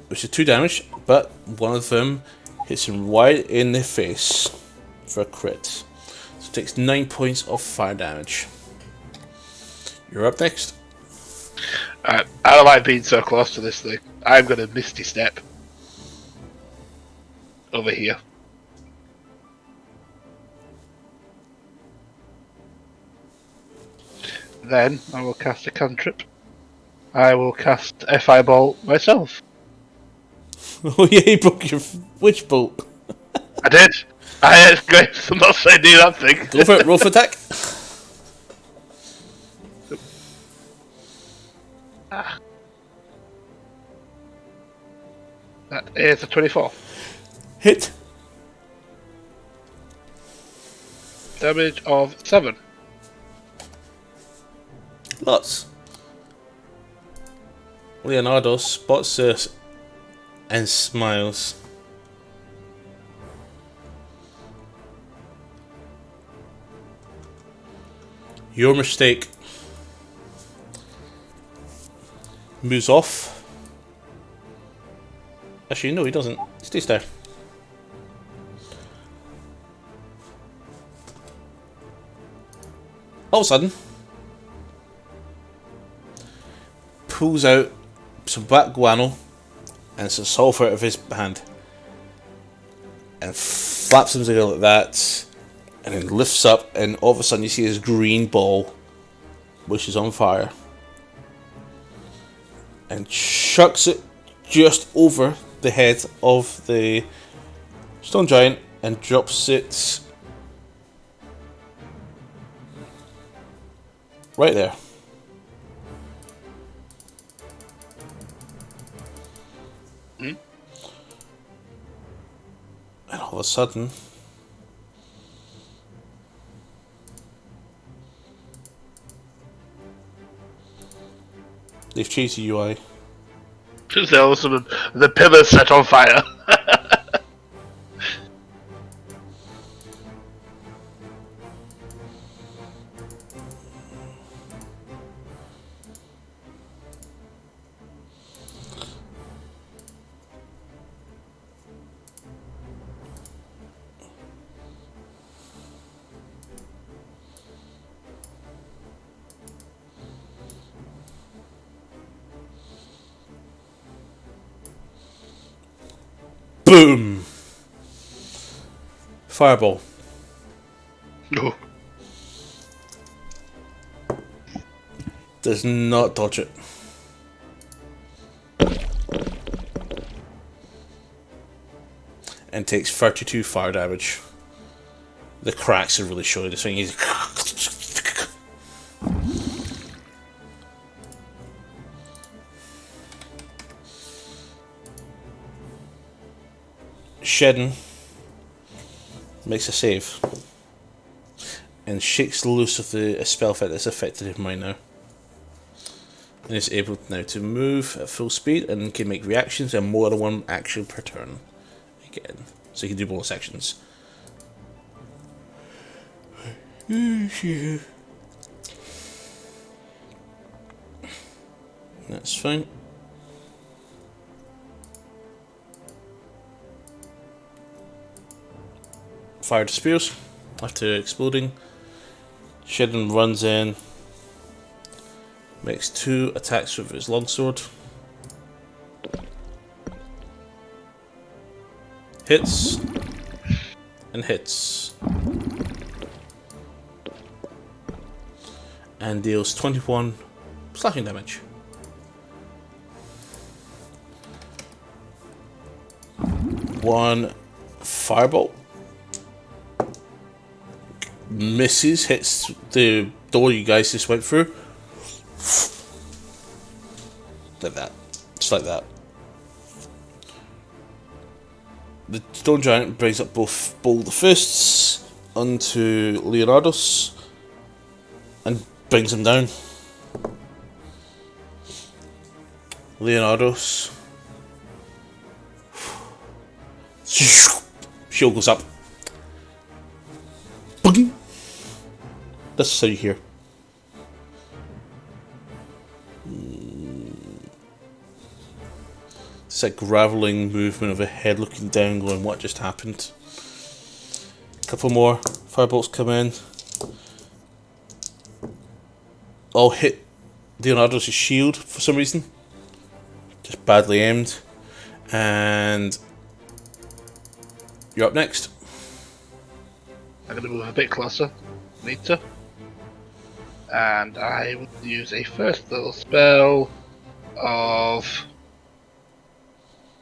which is 2 damage, but one of them hits him right in the face for a crit. So it takes 9 points of fire damage. You're up next. I don't like being so close to this thing. I'm going to Misty Step over here. Then I will cast a cantrip. I will cast a fireball myself. Oh yeah, you broke your witch bolt. I did. I'm not saying do that thing. Go for it, roll for attack. That is a 24. Hit. Damage of 7. Lots. Leonardo spots this and smiles. Your mistake. Moves off. Actually, no, he doesn't. He stays there. All of a sudden, pulls out some black guano and some sulfur out of his hand and flaps them together like that, and then lifts up, and all of a sudden you see this green ball which is on fire and chucks it just over the head of the stone giant and drops it right there. And all of a sudden, they've changed the UI. Just all of a sudden, the pillar set on fire. Boom! Fireball. No. Does not dodge it. And takes 32 fire damage. The cracks are really showing. This thing is Shedden makes a save and shakes loose of the spell effect that's affected him right now. And is able now to move at full speed and can make reactions and more than one action per turn. Again. So he can do bonus actions. That's fine. Fire spears after exploding. Shedden runs in. Makes 2 attacks with his longsword. Hits. And hits. And deals 21 slashing damage. One firebolt misses, hits the door you guys just went through. Like that. Just like that. The stone giant brings up both bold fists onto Leonardos and brings him down. Leonardos. Shield goes up. Boing. This is how you hear. It's like gravelling movement of a head looking down going, what just happened? A couple more firebolts come in. All hit Leonardo's shield for some reason. Just badly aimed. And you're up next. I'm going to move a bit closer. Need to. And I would use a first level spell of...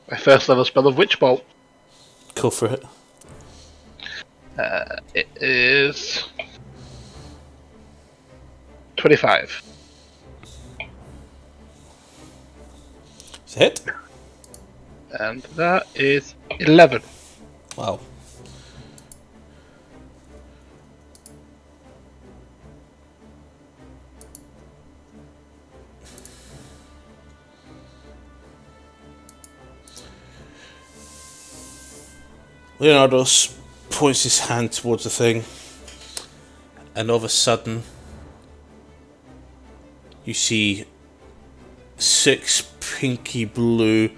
my first level spell of Witch Bolt. Go for it. It is 25. It's a hit. And that is 11. Wow. Leonardos points his hand towards the thing, and all of a sudden, you see 6 pinky blue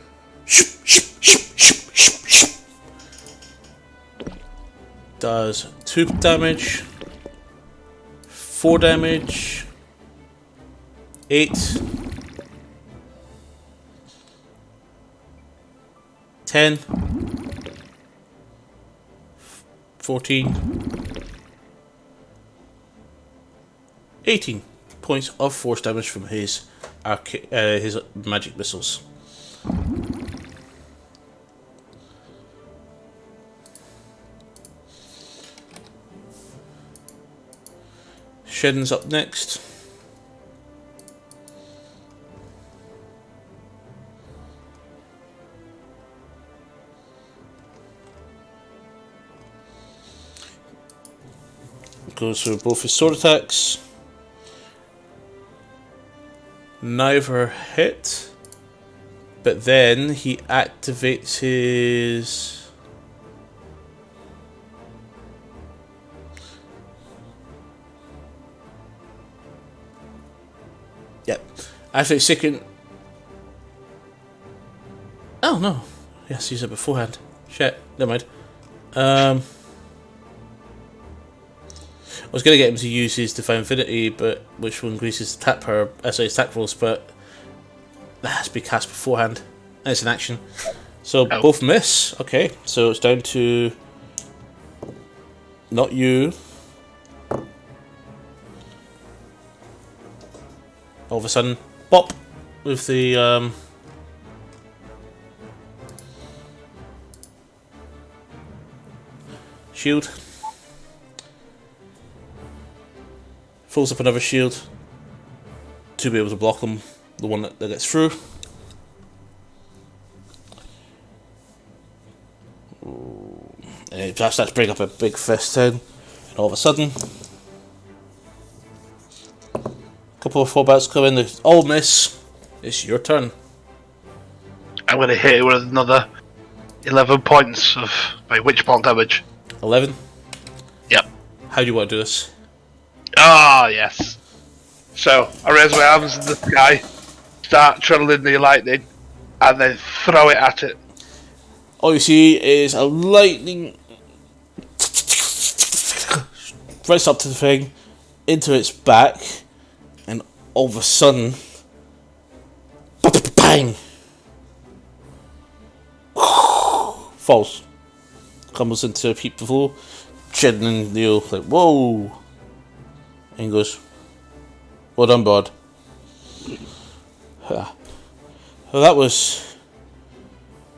does 2 damage, 4 damage, 8, 10, 14, 18 points of force damage from his magic missiles. Shedden's up next. Goes through both his sword attacks. Neither hit. But then he activates his... Yep. Activates second... Oh no. Yes, use it beforehand. Shit, never mind. I was going to get him to use his Divine Infinity, but which will increase his attack power, his attack rolls, but that has to be cast beforehand. And it's an action. So both miss. Okay, so it's down to not you. All of a sudden, bop with the shield. Fills up another shield to be able to block them, the one that gets through. And it starts to bring up a big fist in, and all of a sudden, a couple of fallbacks come in, they all miss. It's your turn. I'm going to hit it with another 11 points of my witch bolt damage. 11? Yep. How do you want to do this? Ah, yes. So, I raise my arms in the sky, start channeling the lightning, and then throw it at it. All you see is a lightning right up to the thing, into its back, and all of a sudden, bang! Falls. Crumbles into a heap below. Jed and Leo like, whoa! And he goes, well done, bud. Well, that was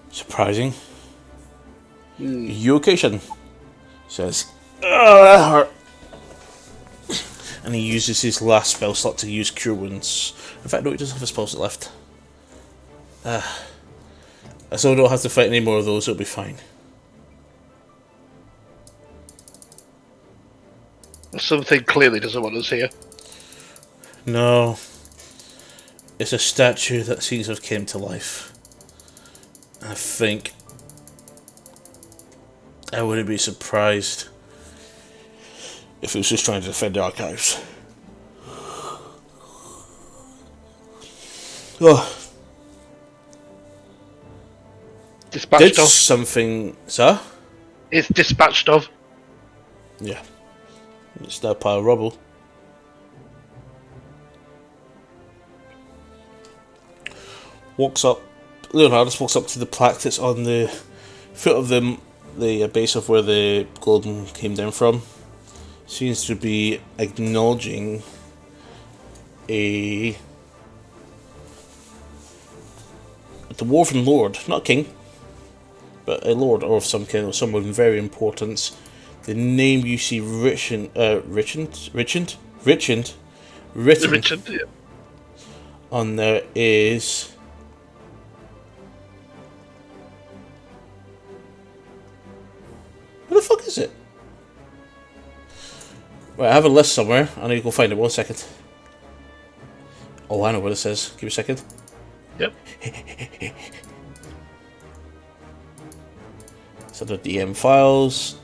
surprising. You okay, Shin? Says, that hurt. And he uses his last spell slot to use Cure Wounds. In fact, no, he doesn't have a spell slot left. So I don't have to fight any more of those, it'll be fine. Something clearly doesn't want us here. No. It's a statue that seems to have came to life. I think I wouldn't be surprised if it was just trying to defend the archives. Oh. Dispatched Did of. something, sir? It's dispatched of. Yeah. It's that pile of rubble. Leonardus walks up to the plaque that's on the foot of the base of where the golden came down from. Seems to be acknowledging the Dwarven Lord, not king, but a lord or some kind of someone of very importance. The name you see written Richard, yeah. on there is where the fuck is it? Right, I have a list somewhere. I need to go find it. 1 second. Oh, I know what it says. Give me a second. Yep. So the DM files.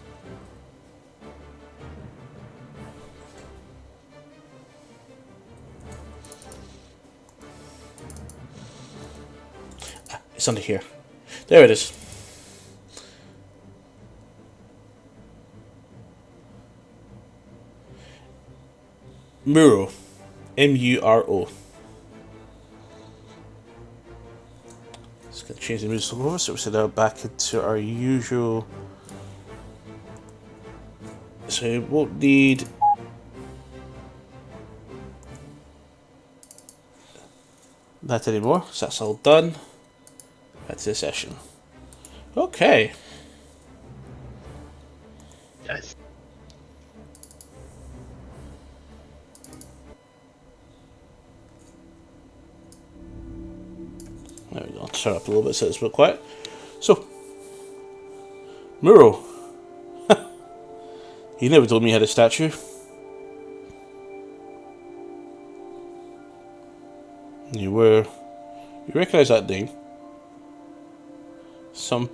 It's under here. There it is. Muro. M-U-R-O. Just going to change the music over so we set that back into our usual. So we won't need that anymore. So that's all done. Back to the session. Okay. Yes. There we go. I'll turn up a little bit so it's a bit quiet. So, Muro. He never told me he had a statue. You recognise that name. For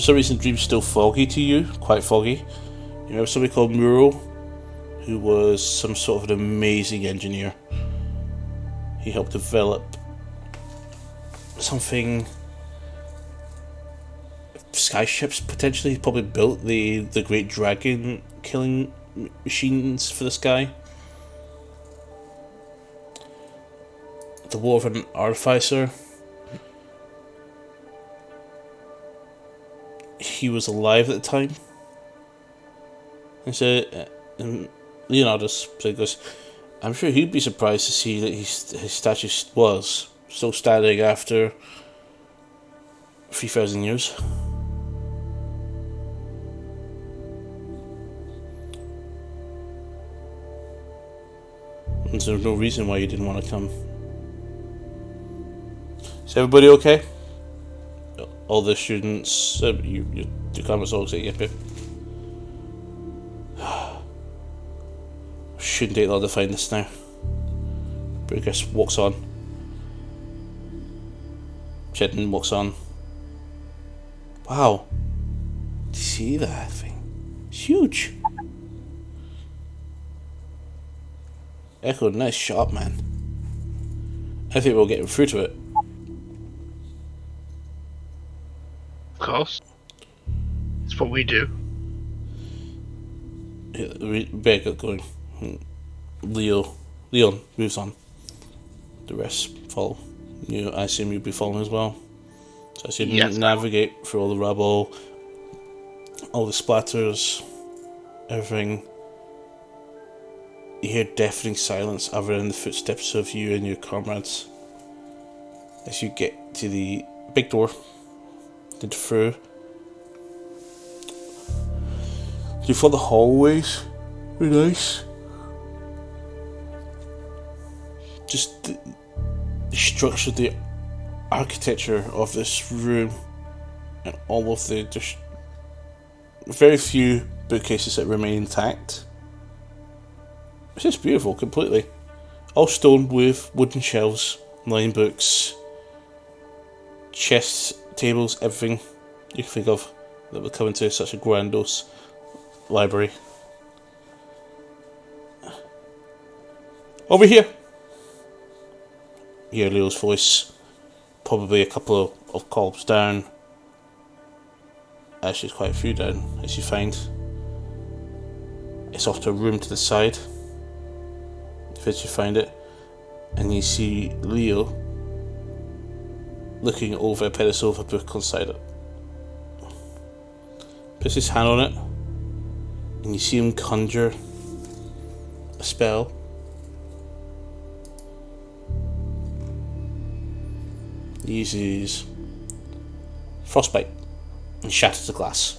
some reason, dream's still foggy to you, quite foggy. You remember somebody called Muro, who was some sort of an amazing engineer. He helped develop something, skyships potentially. He probably built the great dragon killing machines for the sky. The Dwarven Artificer. He was alive at the time. And so Leonardus goes, I'm sure he'd be surprised to see that his statue was still standing after 3,000 years. And there's no reason why you didn't want to come. Is everybody okay? All the students, Two cameras all say yep, yep. Shouldn't take long to find this now. Brugus walks on. Shedden walks on. Wow. Do you see that thing? It's huge. Echo, nice shot, man. I think we'll get through to it. Of course. It's what we do. Yeah, we better get going. Leon moves on. The rest follow. I assume you'll be following as well. So I assume you navigate through all the rubble, all the splatters, everything. You hear deafening silence other than the footsteps of you and your comrades. As you get to the big door, through. You follow the hallways. Very nice. Just the structure, the architecture of this room, and all of the very few bookcases that remain intact. It's just beautiful, completely. All stone with wooden shelves, line books, chests, tables, everything you can think of that would come into such a grandiose library. Over here! You hear Leo's voice, probably a couple of columns down. Actually, it's quite a few down, as you find. It's off to a room to the side. As you find it, and you see Leo looking over a pedestal of a book inside it. Puts his hand on it, and you see him conjure a spell. He uses frostbite and shatters the glass.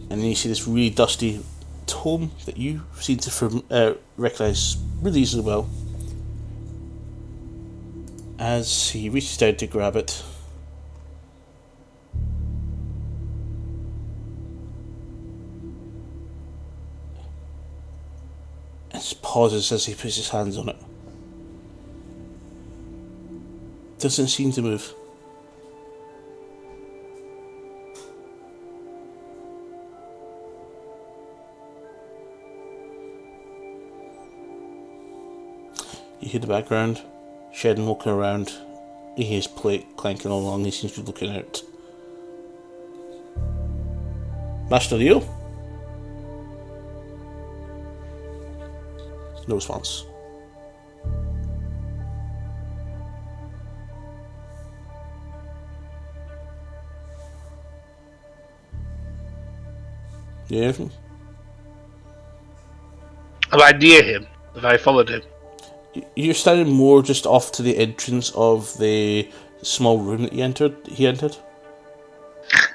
And then you see this really dusty tome that you seem to recognise really easily well. As he reaches down to grab it, and pauses as he puts his hands on it. Doesn't seem to move. You hear the background, Shedden walking around. He hears plate clanking along. He seems to be looking out. Master Leo? No response. Yeah. Have I near him? Have I followed him? You're standing more just off to the entrance of the small room that he entered.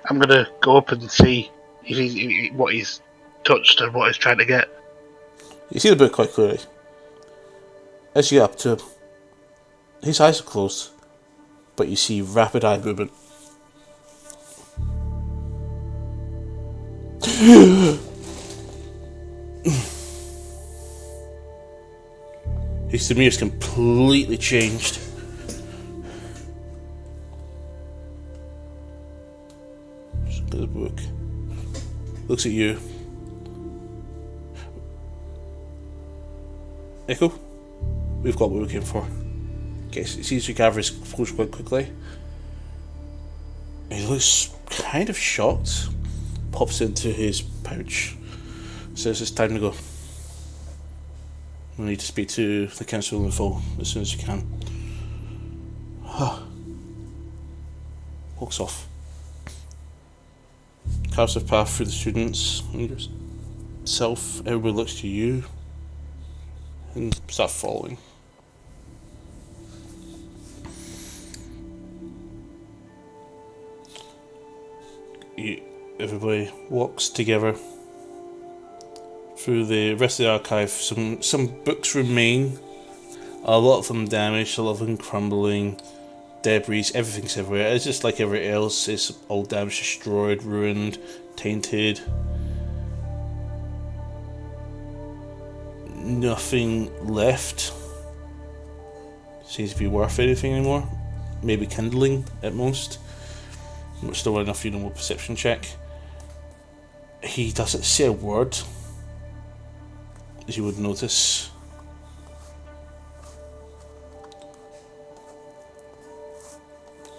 I'm gonna go up and see if what he's touched and what he's trying to get. You see the book quite clearly. As you get up to him, his eyes are closed, but you see rapid eye movement. His demeanor's completely changed. Just look at the book. Looks at you. Echo, we've got what we came for. Guess it seems to gather his clothes quite quickly. He looks kind of shocked. Pops into his pouch. Says it's time to go. We need to speak to the council in full as soon as you can. Walks off. Carves a path through the students. And yourself, everybody looks to you. And start following. Everybody walks together through the rest of the archive. Some books remain. A lot of them damaged, a lot of them crumbling, debris, everything's everywhere. It's just like everywhere else. It's all damaged, destroyed, ruined, tainted. Nothing left seems to be worth anything anymore. Maybe kindling at most. Still enough, more perception check. He doesn't say a word, as you would notice.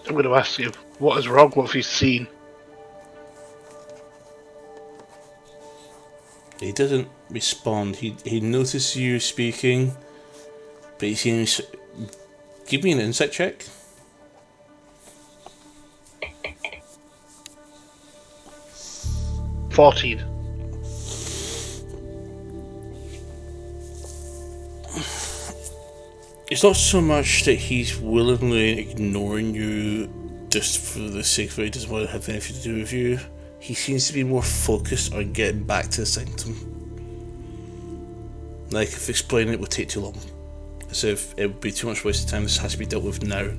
I'm going to ask you, what is wrong? What have you seen? He doesn't respond. He notices you speaking, but he seems... Give me an insight check. $14. It's not so much that he's willingly ignoring you just for the sake of it. He doesn't want to have anything to do with you. He seems to be more focused on getting back to the sanctum. Like, if explaining it would take too long. As if it would be too much waste of time. This has to be dealt with now.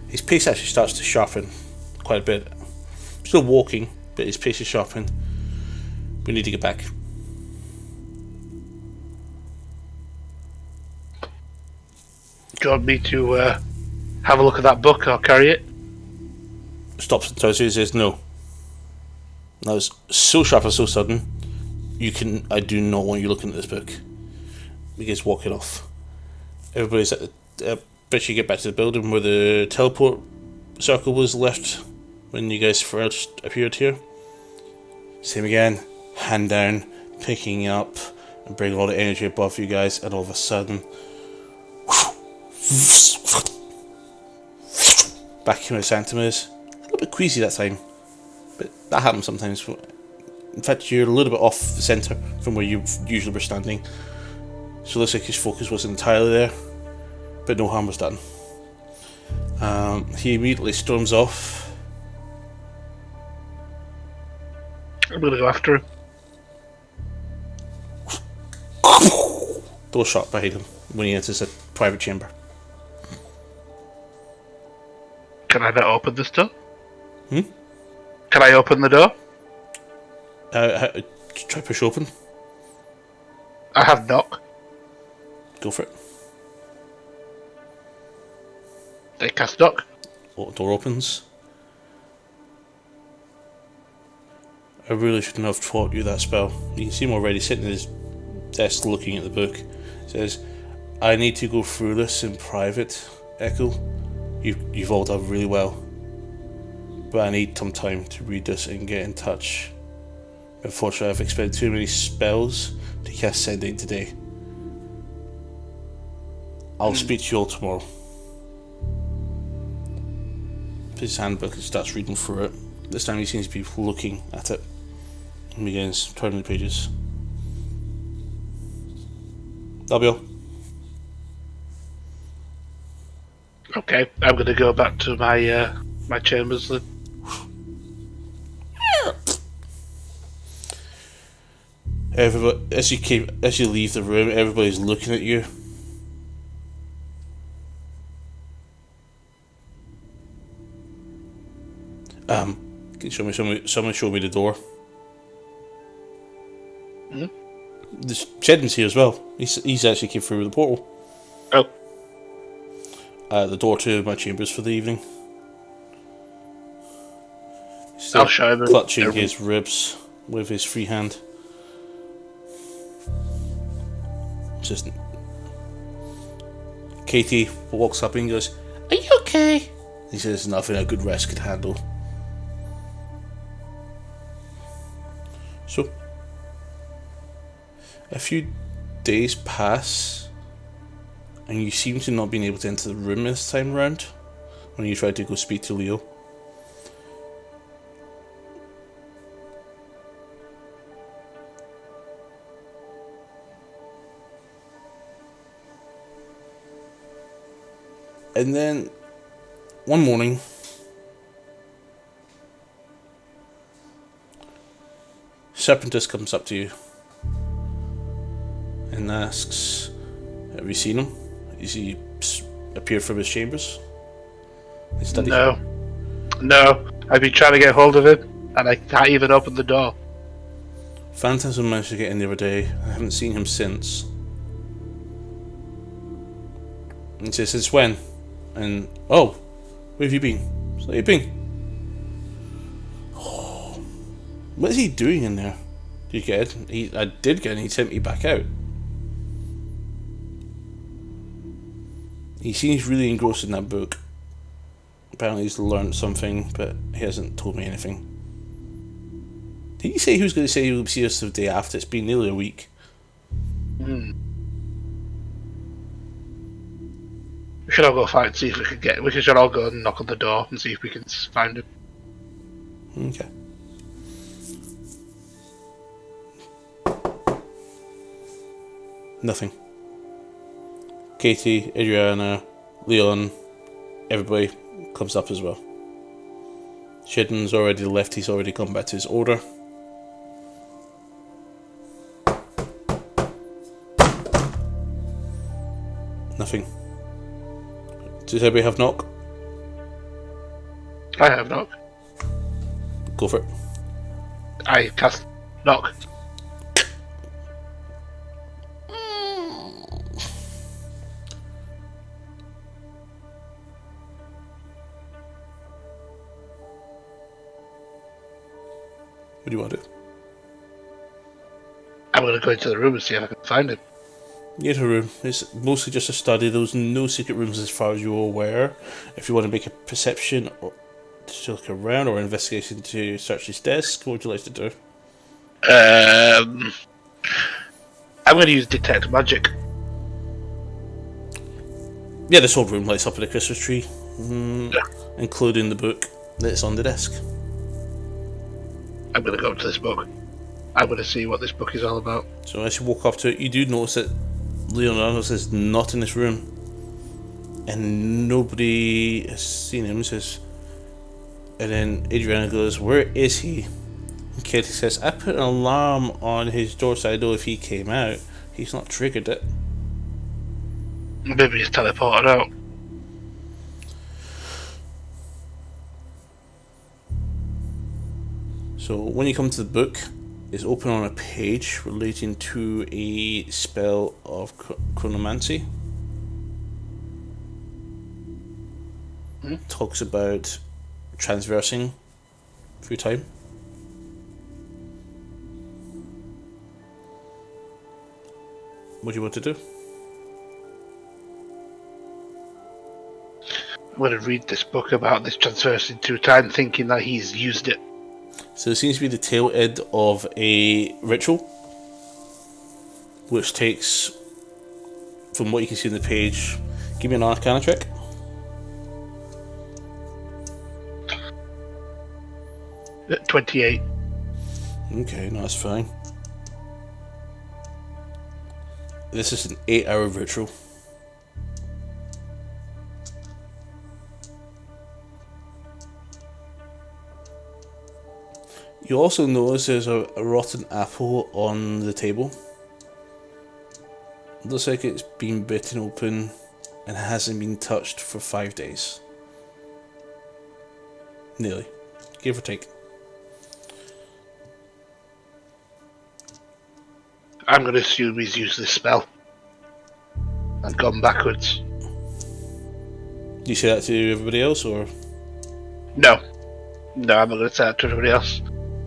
His pace actually starts to sharpen quite a bit. Still walking, but his pace is sharpened. We need to get back. Do you want me to have a look at that book or carry it? Stops and tells you, he says no. That was so sharp and so sudden. I do not want you looking at this book. He gets walking off. Everybody's at the bet you get back to the building where the teleport circle was left when you guys first appeared here. Same again, hand down, picking up and bringing all the energy above you guys, and all of a sudden back in where Sanctum is. A little bit queasy that time, but that happens sometimes. In fact, you're a little bit off the centre from where you usually were standing, so it looks like his focus wasn't entirely there, but no harm was done. He immediately storms off. I'm going to go after him. Door shut behind him when he enters a private chamber. Can I not open this door? Hmm? Can I open the door? Try push open. I have knock. Go for it. They cast knock. Door opens. I really shouldn't have taught you that spell. You can see him already sitting at his desk looking at the book. It says, I need to go through this in private, Echo. You've all done really well. But I need some time to read this and get in touch. Unfortunately, I've expended too many spells to cast Sending today. I'll speak to you all tomorrow. Puts his handbook and starts reading through it. This time he seems to be looking at it and begins turning the pages. That'll be all. Okay, I'm going to go back to my my chambers then. Everybody, as you leave the room, everybody's looking at you. Can you someone show me the door? Hmm? This Jedden's here as well. He's actually came through the portal. Oh. The door to my chambers for the evening. Still I'll show him. Clutching his ribs with his free hand. Just Katie walks up and goes, "Are you okay?" He says, "Nothing a good rest could handle." So, a few days pass, and you seem to not being able to enter the room this time round when you try to go speak to Leo. And then, one morning, Serpentus comes up to you and asks, "Have you seen him? Is he appeared from his chambers?" His study? No. No. I've been trying to get hold of him, and I can't even open the door. Phantasm managed to get in the other day. I haven't seen him since. And he says, since when? And, oh, where have you been? Sleeping. Oh, what is he doing in there? Did you get it? I did get it, and he sent me back out. He seems really engrossed in that book. Apparently he's learned something, but he hasn't told me anything. Did he say he was going to say he would see us the day after? It's been nearly a week. We should all go find, see if we can get. We should all go and knock on the door and see if we can find him. Okay. Nothing. Katie, Adriana, Leon, everybody comes up as well. Shedden's already left, he's already gone back to his order. Nothing. Does everybody have knock? I have knock. Go for it. I cast knock. What do you want to do? I'm going to go into the room and see if I can find him. You get a room. It's mostly just a study. There's no secret rooms as far as you're aware. If you want to make a perception or to look around or investigation to search his desk, what would you like to do? I'm going to use detect magic. Yeah, this whole room lights up in a Christmas tree, including the book that's on the desk. I'm going to go to this book. I'm going to see what this book is all about. So as you walk up to it, you do notice that Leonardo is not in this room, and nobody has seen him. Says, and then Adriana goes, "Where is he?" And Katie says, "I put an alarm on his door so I know if he came out. He's not triggered it." Maybe he's teleported out. So when you come to the book, it's open on a page relating to a spell of chronomancy. Talks about transversing through time. What do you want to do? I'm going to read this book about this transversing through time, thinking that he's used it. So it seems to be the tail end of a ritual, which takes, from what you can see on the page, give me an Arcana check. At 28. Okay, no, that's fine. This is an 8-hour ritual. You also notice there's a rotten apple on the table. Looks like it's been bitten open and hasn't been touched for 5 days. Nearly. Give or take. I'm going to assume he's used this spell and gone backwards. Do you say that to everybody else, or? No. No, I'm not going to say that to everybody else.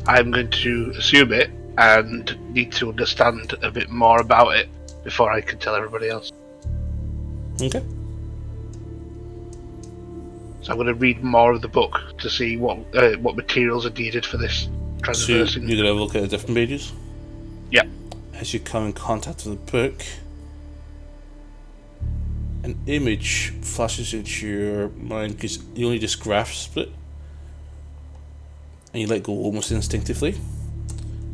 I'm going to assume it and need to understand a bit more about it before I can tell everybody else. Okay. So I'm going to read more of the book to see what materials are needed for this So transversing. you're going to look at the different pages? Yeah. As you come in contact with the book, an image flashes into your mind because you only just grasp it and you let go almost instinctively.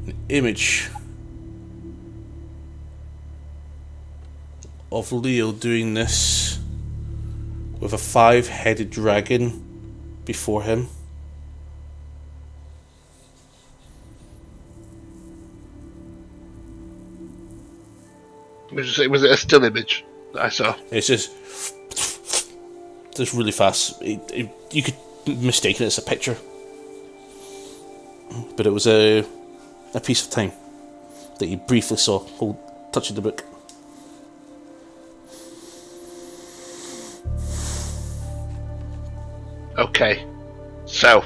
An image of Leo doing this with a 5-headed dragon before him. Was it a still image that I saw? It's just just really fast. You could mistake it as a picture, but it was a piece of time that you briefly saw touching the book. Okay, so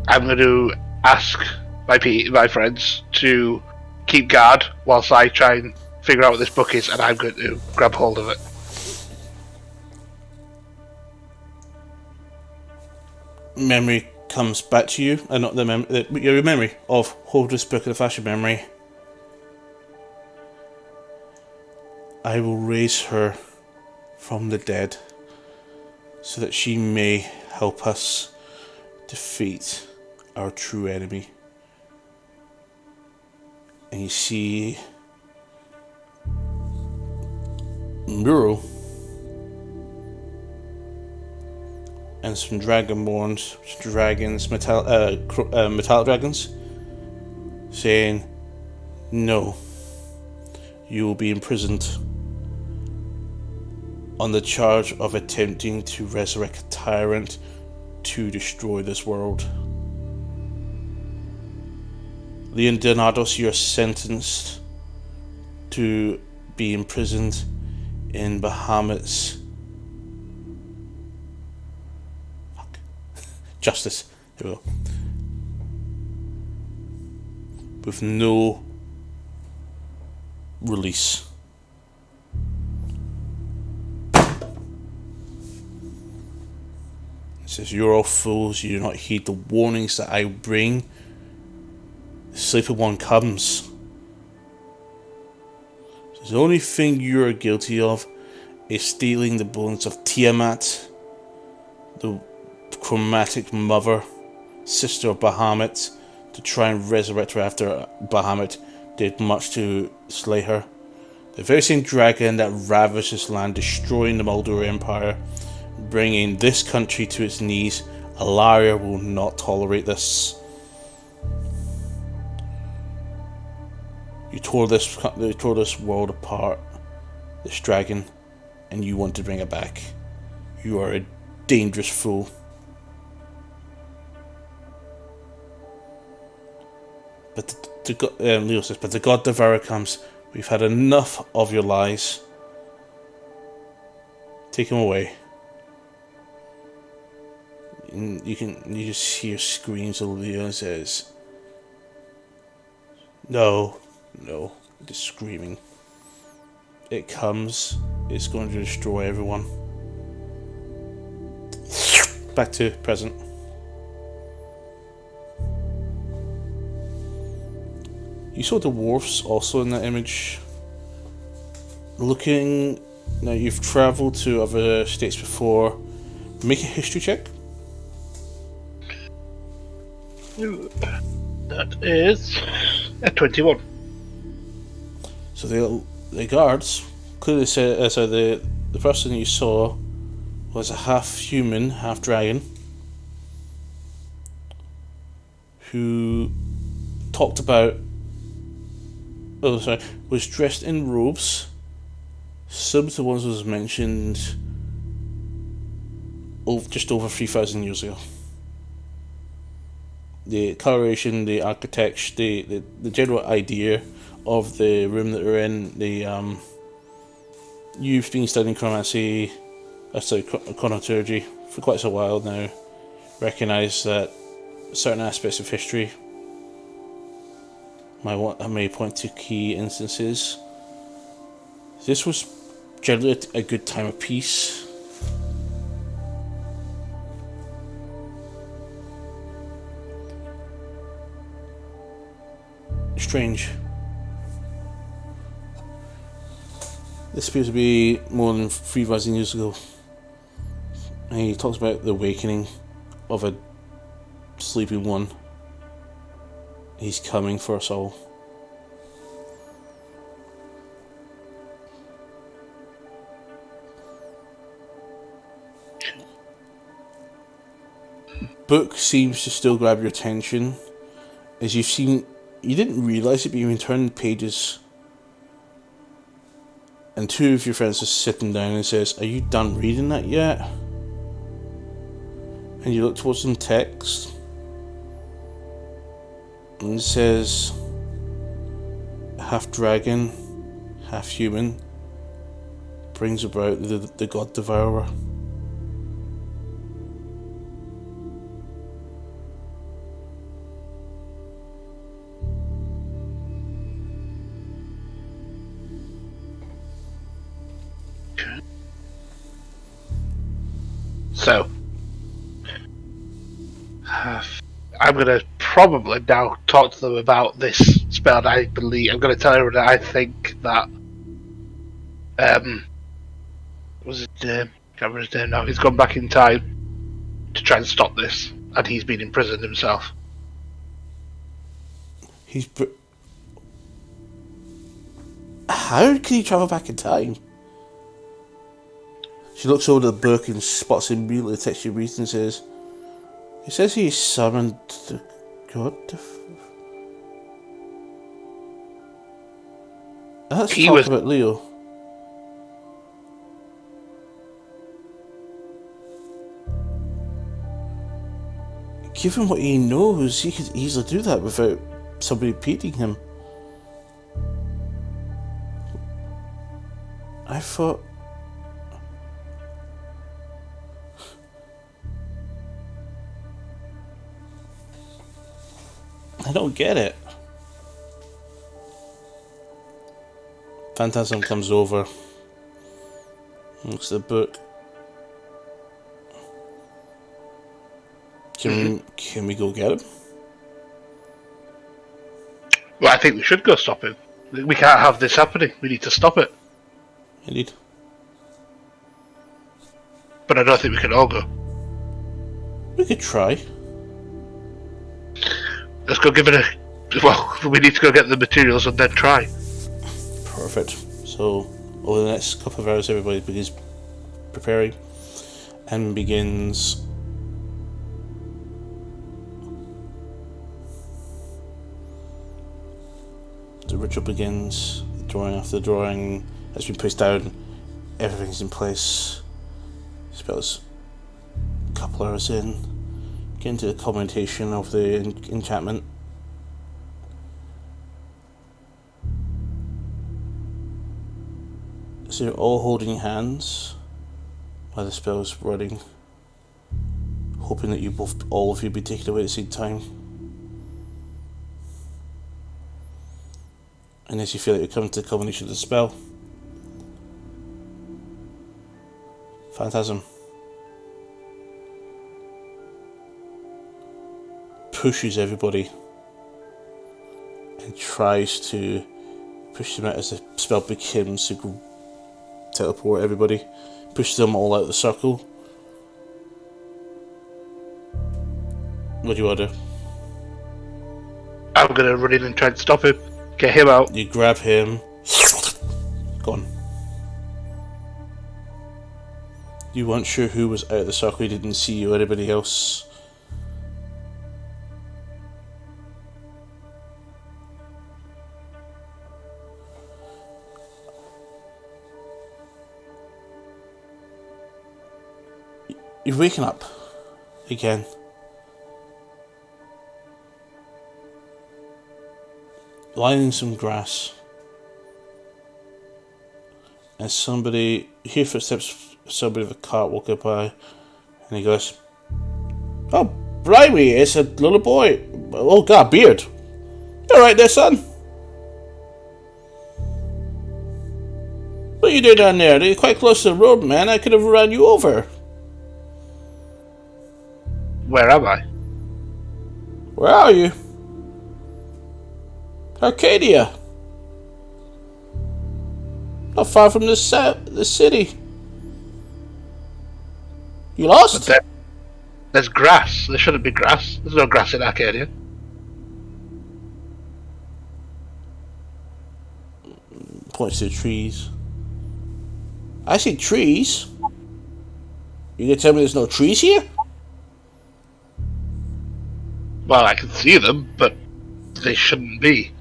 I'm going to ask my friends to keep guard whilst I try and figure out what this book is, and I'm going to grab hold of it. Memory comes back to you, and not your memory of hold this book in a fashion memory. I will raise her from the dead so that she may help us defeat our true enemy. And you see Muro and some dragonborns, dragons, metallic dragons, saying, "No, you will be imprisoned on the charge of attempting to resurrect a tyrant to destroy this world. Leonardos, you are sentenced to be imprisoned in Bahamut's justice, if you will, with no release." It says, "You're all fools, you do not heed the warnings that I bring. The sleeping one comes. The only thing you are guilty of is stealing the bones of Tiamat, the chromatic mother, sister of Bahamut, to try and resurrect her after Bahamut did much to slay her. The very same dragon that ravaged this land, destroying the Moldor Empire, bringing this country to its knees. Alaria will not tolerate this. You tore this world apart, this dragon, and you want to bring it back. You are a dangerous fool." But Leo says, "But the God Devourer comes. We've had enough of your lies. Take him away." And you just hear screams of Leo and says, No, just screaming. "It comes, it's going to destroy everyone." Back to present. You saw the dwarfs also in that image. Looking, now you've travelled to other states before. Make a history check. That is a 21. So the guards clearly said, so the person you saw was a half human, half dragon, who talked about, was dressed in robes. Some of the ones was mentioned just over 3,000 years ago. The coloration, the architecture, the general idea of the room that we're in, you've been studying chronomancy, chronoturgy for quite a while now. Recognise that certain aspects of history may point to key instances. This was generally a good time of peace. Strange. This appears to be more than 3,000 years ago. And he talks about the awakening of a sleeping one. He's coming for us all. Book seems to still grab your attention, as you didn't realise it, but you turned pages and two of your friends are sitting down and says, "Are you done reading that yet?" And you look towards some text, and it says, "Half dragon, half human, brings about the God Devourer." So, I'm going to probably now talk to them about this spell. I believe I'm going to tell everyone that I think that what was his name? Can't remember his name now. He's gone back in time to try and stop this, and he's been imprisoned himself. How can he travel back in time? She looks over the book and spots immediately the text she reads and says, "It says he summoned the God. Let's talk about Leo." Given what he knows, he could easily do that without somebody beating him. I thought... I don't get it. Phantasm comes over, looks at the book. Can we go get him? Well, I think we should go stop him. We can't have this happening. We need to stop it. Indeed. But I don't think we can all go. We could try. Let's go give it a... Well, we need to go get the materials and then try. Perfect. So, over the next couple of hours, everybody begins preparing and begins... The ritual begins. Drawing after drawing has been pushed down. Everything's in place. Spells a couple hours in. Get into the commentation of the enchantment. So you're all holding hands while the spell's running, hoping that all of you be taken away at the same time. And as you feel like you're coming to the culmination of the spell, Phantasm pushes everybody and tries to push them out as the spell begins to teleport everybody, push them all out of the circle. What do you want to do? I'm going to run in and try and stop him. Get him out. You grab him. Gone. You weren't sure who was out of the circle, you didn't see you or anybody else. You're waking up again. Lying in some grass. And you hear footsteps, somebody with a cart walking by, and he goes, "Oh, blimey, it's a little boy. Oh, God, beard. You alright there, son? What are you doing down there? You're quite close to the road, man. I could have run you over." Where am I? "Where are you?" "Arcadia. Not far from the city. You lost?" But there's grass. There shouldn't be grass. There's no grass in Arcadia. Points to the trees. "I see trees. You gonna tell me there's no trees here?" Well, I can see them, but they shouldn't be.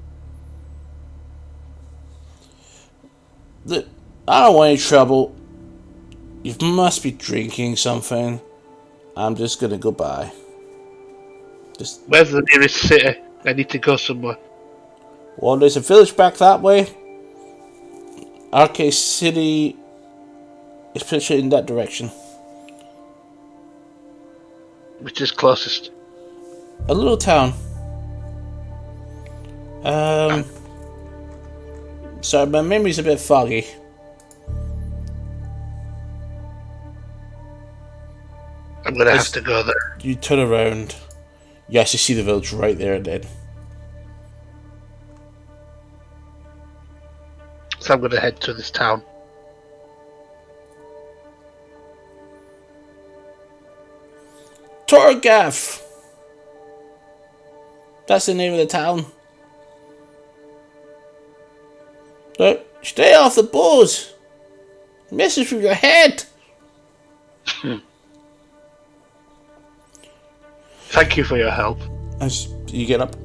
I don't want any trouble. You must be drinking something. I'm just gonna go by. Where's the nearest city? I need to go somewhere. Well, there's a village back that way. Arcade City is pictured in that direction. Which is closest? A little town. Sorry, my memory's a bit foggy. I'm gonna have to go there. You turn around. You actually see the village right there and then. So I'm gonna head to this town. Torgath! That's the name of the town. Look, stay off the bows! Messes with your head! Thank you for your help. As you get up.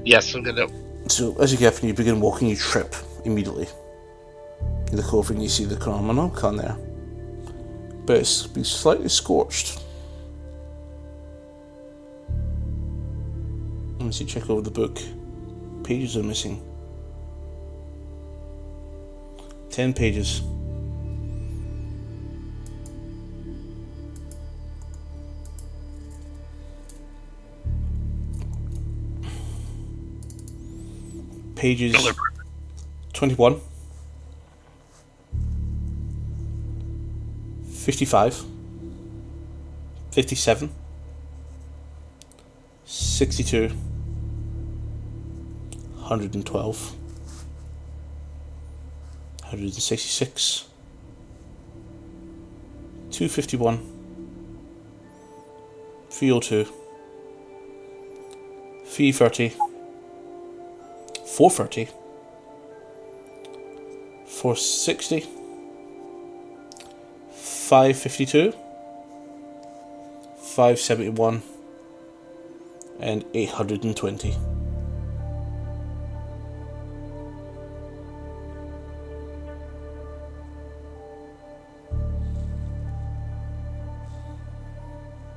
Yes, I'm gonna. So, as you get up and you begin walking, you trip immediately. You look over and you see the Chronomicon there. But it's been slightly scorched. Let me see, check over the book. Pages are missing. 10 pages. Pages 21, 55, 57, 62, 112, 166, 251, 302, 330, 430, 460, 552, 571, and 820.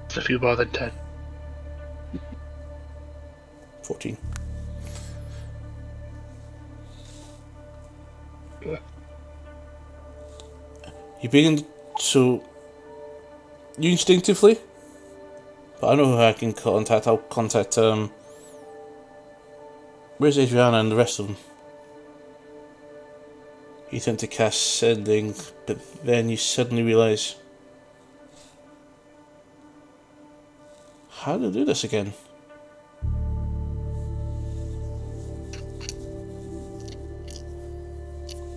It's a few more than 10. 14. You begin to. You instinctively. But I know who I can contact. I'll contact. Where's Adriana and the rest of them? You attempt to cast sending, but then you suddenly realise. How to do this again?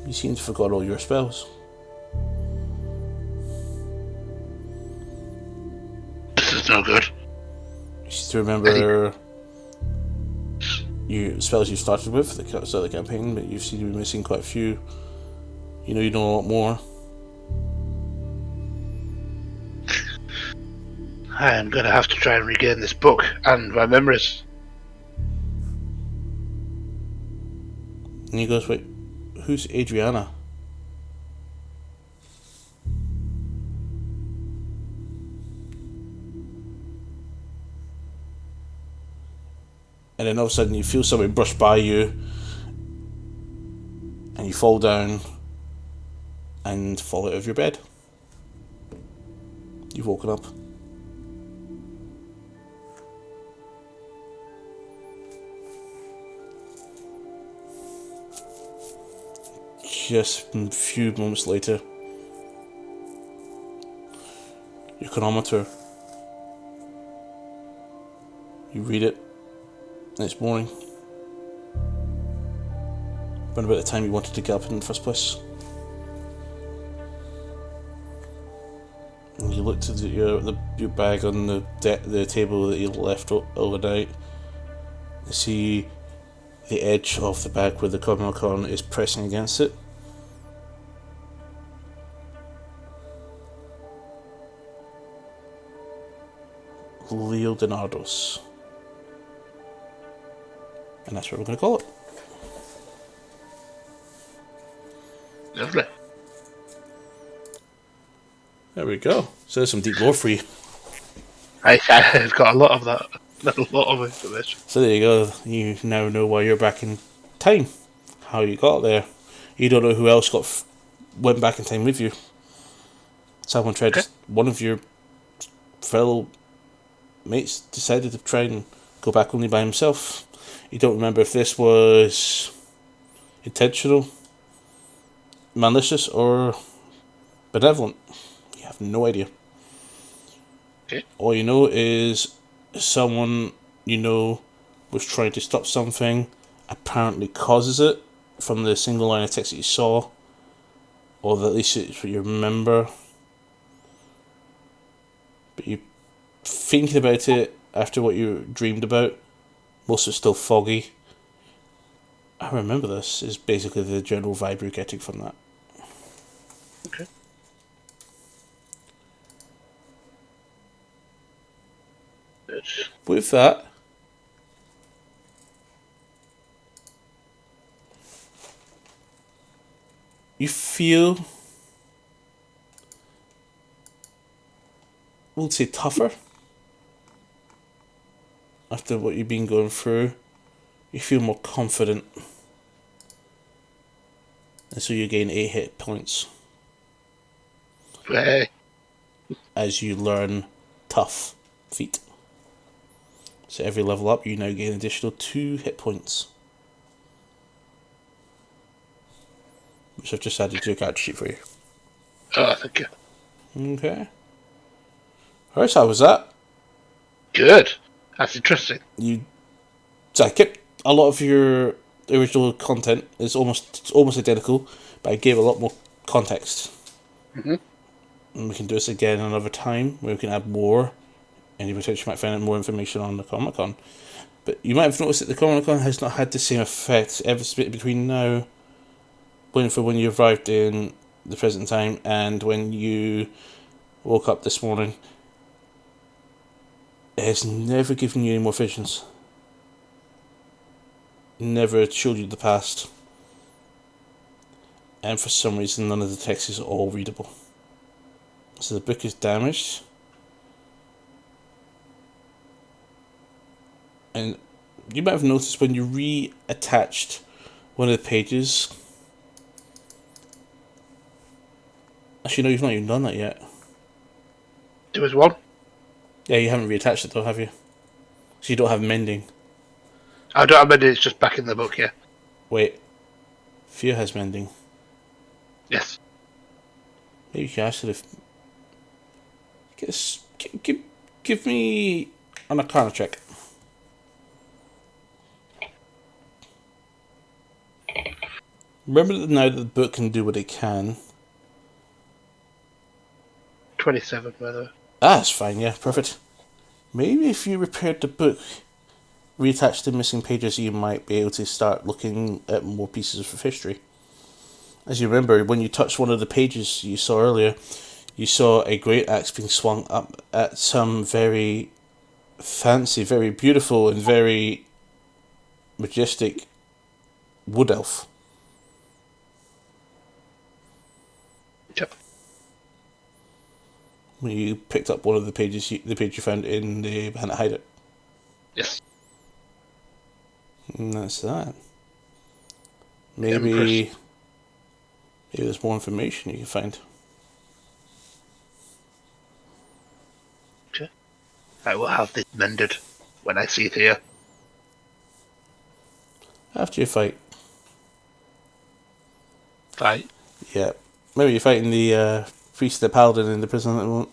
You seem to forgot all your spells. This is no good. You seem to remember your spells you started with at the start of the campaign, but you seem to be missing quite a few. You know a lot more. I am gonna have to try and regain this book and my memories. And he goes, wait, who's Adriana? And then all of a sudden you feel something brush by you and you fall down and fall out of your bed. You've woken up. Just a few moments later, your chronometer, you read it, and it's morning. Around about the time you wanted to get up in the first place. And you looked at your bag on the table that you left overnight. You see the edge of the bag where the Chronomicon is pressing against it. Leonardos. And that's what we're going to call it. Lovely. There we go. So there's some deep lore for you. I've got a lot of that. A lot of information. So there you go. You now know why you're back in time. How you got there. You don't know who else went back in time with you. Someone tried. Okay. One of your fellow mates decided to try and go back only by himself. You don't remember if this was intentional, malicious, or benevolent. You have no idea. Okay. All you know is someone you know was trying to stop something, apparently causes it from the single line of text that you saw, or at least it's what you remember. But you thinking about it after what you dreamed about, most of it's still foggy. I remember this is basically the general vibe you're getting from that. Okay. Good. With that, you feel, we'll say, tougher after what you've been going through. You feel more confident, and so you gain 8 hit points Hey. as you learn tough feat. So every level up, you now gain additional 2 hit points, which I've just added to your character sheet for you. Oh, thank you. Okay. Alright, so how was that? Good. That's interesting. So I kept a lot of your original content. It's almost identical, but I gave a lot more context. Mm-hmm. And we can do this again another time where we can add more, and you potentially might find out more information on the Chronomicon. But you might have noticed that the Chronomicon has not had the same effect ever between now, when you arrived in the present time, and when you woke up this morning. It has never given you any more visions. Never showed you the past. And for some reason, none of the text is all readable. So the book is damaged. And you might have noticed when you reattached one of the pages. Actually, no, you've not even done that yet. There was one. Yeah, you haven't reattached it though, have you? So you don't have mending. I don't remember. It's just back in the book. Yeah. Wait. Fear has mending. Yes. Maybe you can ask it if... Give me an Arcana check. Remember that now that the book can do what it can. 27, by the way. Ah, that's fine, yeah, perfect. Maybe if you repaired the book, reattached the missing pages, you might be able to start looking at more pieces of history. As you remember, when you touched one of the pages you saw earlier, you saw a great axe being swung up at some very fancy, very beautiful, and very majestic wood elf. Yep. When you picked up one of the pages, the page you found in the Behind It Hide It. Yes. And that's that. Maybe there's more information you can find. Okay. I will have this mended when I see it here. After you fight. Fight. Yeah. Maybe you're fighting the priest, the paladin in the prison at the moment.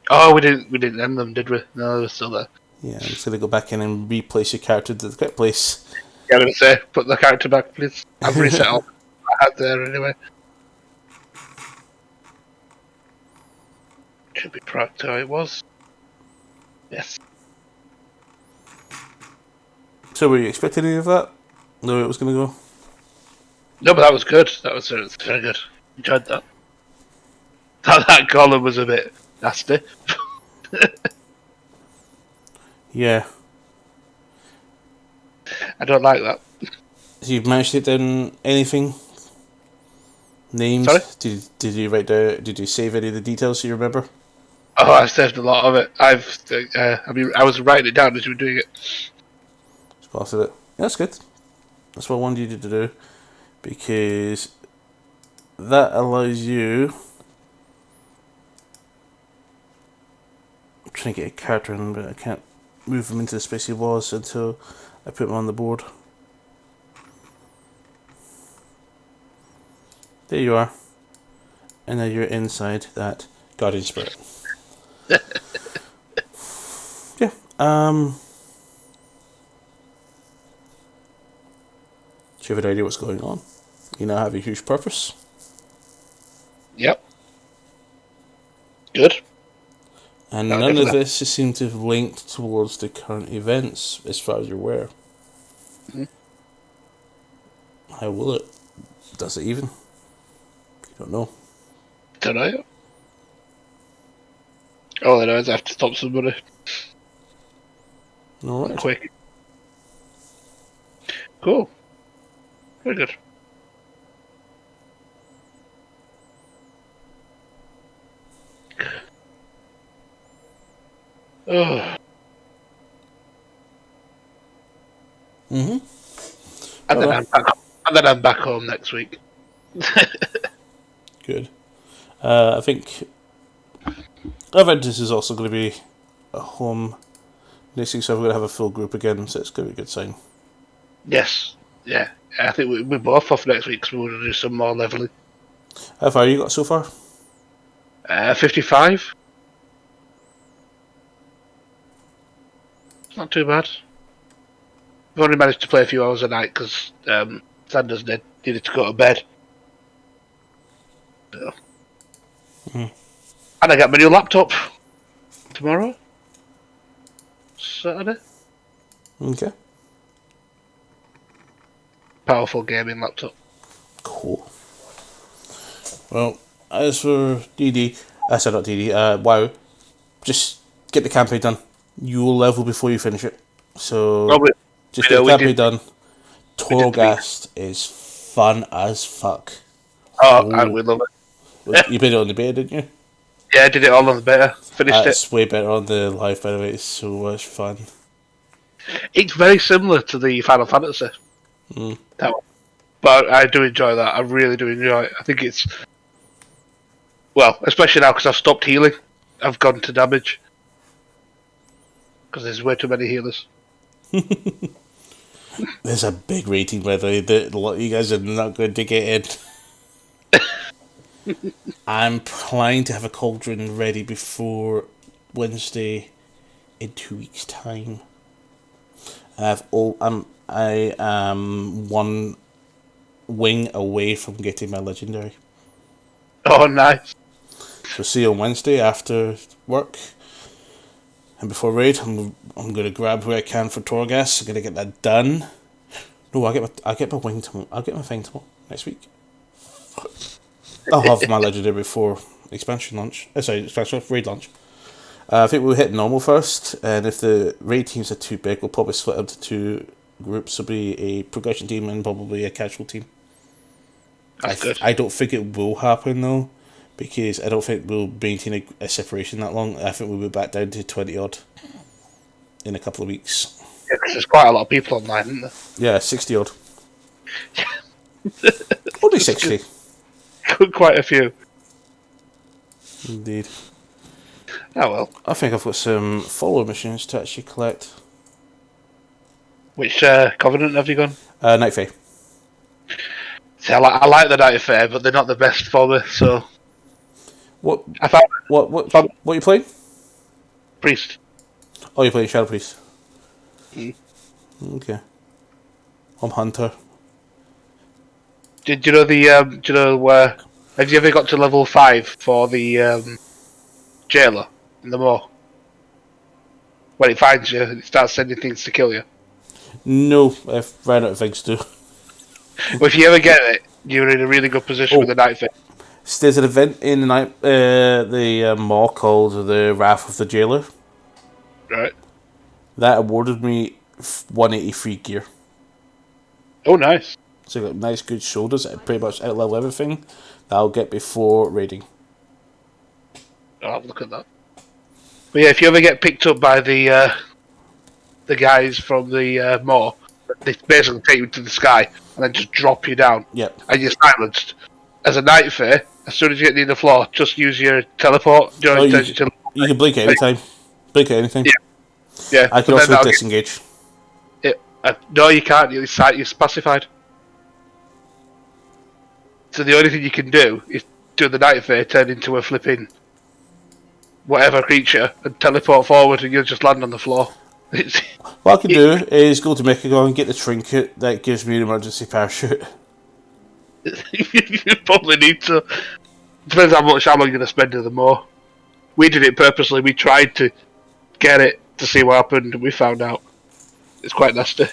Oh, we didn't end them, did we? No, they're still there. Yeah, I'm just going to go back in and replace your character to the correct place. Yeah, I'm gonna say, put the character back, please. I've reset all I had there anyway. Should be proud how it was. Yes. So were you expecting any of that? The way it was going to go? No, but that was good. That was very good. Enjoyed that. That column was a bit nasty. Yeah. I don't like that. So you've managed to hit down anything? Sorry? Names? Did you write down? Did you save any of the details you remember? Oh, I saved a lot of it. I was writing it down as you were doing it. It's part of it. Yeah, that's good. That's what I wanted you to do because that allows you. I'm trying to get a character in, but I can't move him into the space he was until I put him on the board. There you are. And now you're inside that guardian spirit. Yeah. Do you have an idea what's going on? You now have a huge purpose. Yep. Good. And No, none of definitely. this seems to have linked towards the current events, as far as you're aware. Mhm. How will it? Does it even? You don't know. Don't know. All I know is I have to stop somebody Alright. quick. Cool. Very good. Oh, Mm-hmm. and then Well, I'm back home next week. good. I think Aventus is also going to be at home next week, so we're going to have a full group again, so it's going to be a good sign. Yes. Yeah. I think we're both off next week because we're going to do some more leveling. How far you got so far? 55. Not too bad. I've only managed to play a few hours a night because Sanders needed to go to bed. So. Mm. And I got my new laptop tomorrow. Saturday. Okay. Powerful gaming laptop. Cool. Well, as for DD, said not DD, WoW, just get the campaign done. You'll level before you finish it. So, Well, just get the we campaign did done. the beat. Torghast is fun as fuck. Oh, Oh, we love it. you played it on the beta, didn't you? Yeah, I did it all on the beta. Finished it. It's way better on the live, by the way. It's so much fun. It's very similar to the Final Fantasy. Mm. That one. But I do enjoy that. I really do enjoy it. I think it's well, especially now because I've stopped healing. I've gone to damage because there's way too many healers. There's a big rating, by the way, that a lot of you guys are not going to get in. I'm planning to have a cauldron ready before Wednesday in 2 weeks' time. I am one wing away from getting my legendary. Oh, nice. So see you on Wednesday after work. And before raid, I'm gonna grab who I can for Torghast. I'm gonna get that done. No, I get my wing tomorrow. I'll get my thing tomorrow next week. I'll have my legendary before expansion launch. Expansion raid launch. I think we'll hit normal first, and if the raid teams are too big, we'll probably split up to two groups. There'll be a progression team and probably a casual team. That's good. I don't think it will happen though, because I don't think we'll maintain a separation that long. I think we'll be back down to 20 odd in a couple of weeks. Yeah, 'cause there's quite a lot of people online, isn't there? Yeah, 60 odd. Only 60. Quite a few. Indeed. Oh well. I think I've got some follower missions to actually collect. Which Covenant have you gone? Night Fae. See, I like the Night Fair, but they're not the best for me. So What I found what are you playing? Priest. Oh, you're playing Shadow Priest. Mm. Okay. I'm Hunter. Do you know the? Do you know where? Have you ever got to level 5 for the jailer in the moor? When it finds you, it starts sending things to kill you. No, I've ran out of things to do. Well, if you ever get it, you're in a really good position with the Night Fair. So there's an event in the night, the mall called the Wrath of the Jailer. Right. That awarded me 183 gear. Oh, nice. So I got nice, good shoulders. I pretty much outlevel everything. That'll get before raiding. I'll have a look at that. But yeah, if you ever get picked up by the guys from the moor, they basically take you to the sky and then just drop you down. Yep. And you're silenced. As a night fair, as soon as you get near the floor, just use your teleport. Oh, you can blink at any time. Blink at anything. Yeah. Yeah. I can also disengage. No, you can't. You're pacified. So the only thing you can do is do the night fair, turn into a flipping whatever creature, and teleport forward, and you'll just land on the floor. What I can do is go to Mechagon and get the trinket that gives me an emergency parachute. You probably need to. Depends how long you're going to spend in the moor. We did it purposely. We tried to get it to see what happened, and we found out it's quite nasty.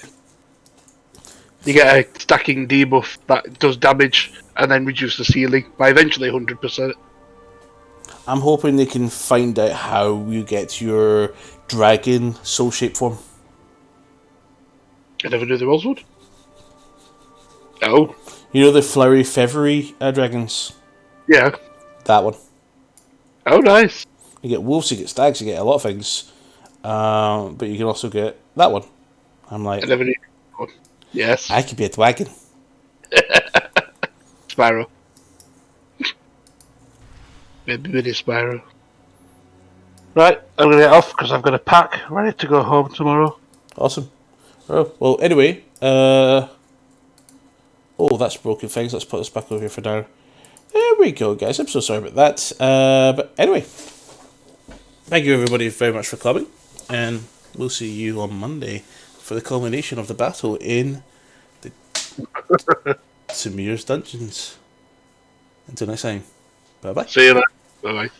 You get a stacking debuff that does damage and then reduce the ceiling by eventually 100%. I'm hoping they can find out how you get your dragon soul shape form. I never knew there was one. Oh. You know the flowery feathery dragons? Yeah. That one. Oh, nice. You get wolves, you get stags, you get a lot of things. But you can also get that one. I'm like, I never knew one. Yes. I could be a dragon. Spyro. Maybe mini Spyro. Right, I'm going to get off because I've got a pack ready to go home tomorrow. Awesome. Oh, well, anyway, oh, that's broken things. Let's put this back over here for now. There we go, guys. I'm so sorry about that. But anyway, thank you everybody very much for coming, and we'll see you on Monday for the culmination of the battle in the Samir's dungeons. Until next time, bye bye. See you later. Bye bye.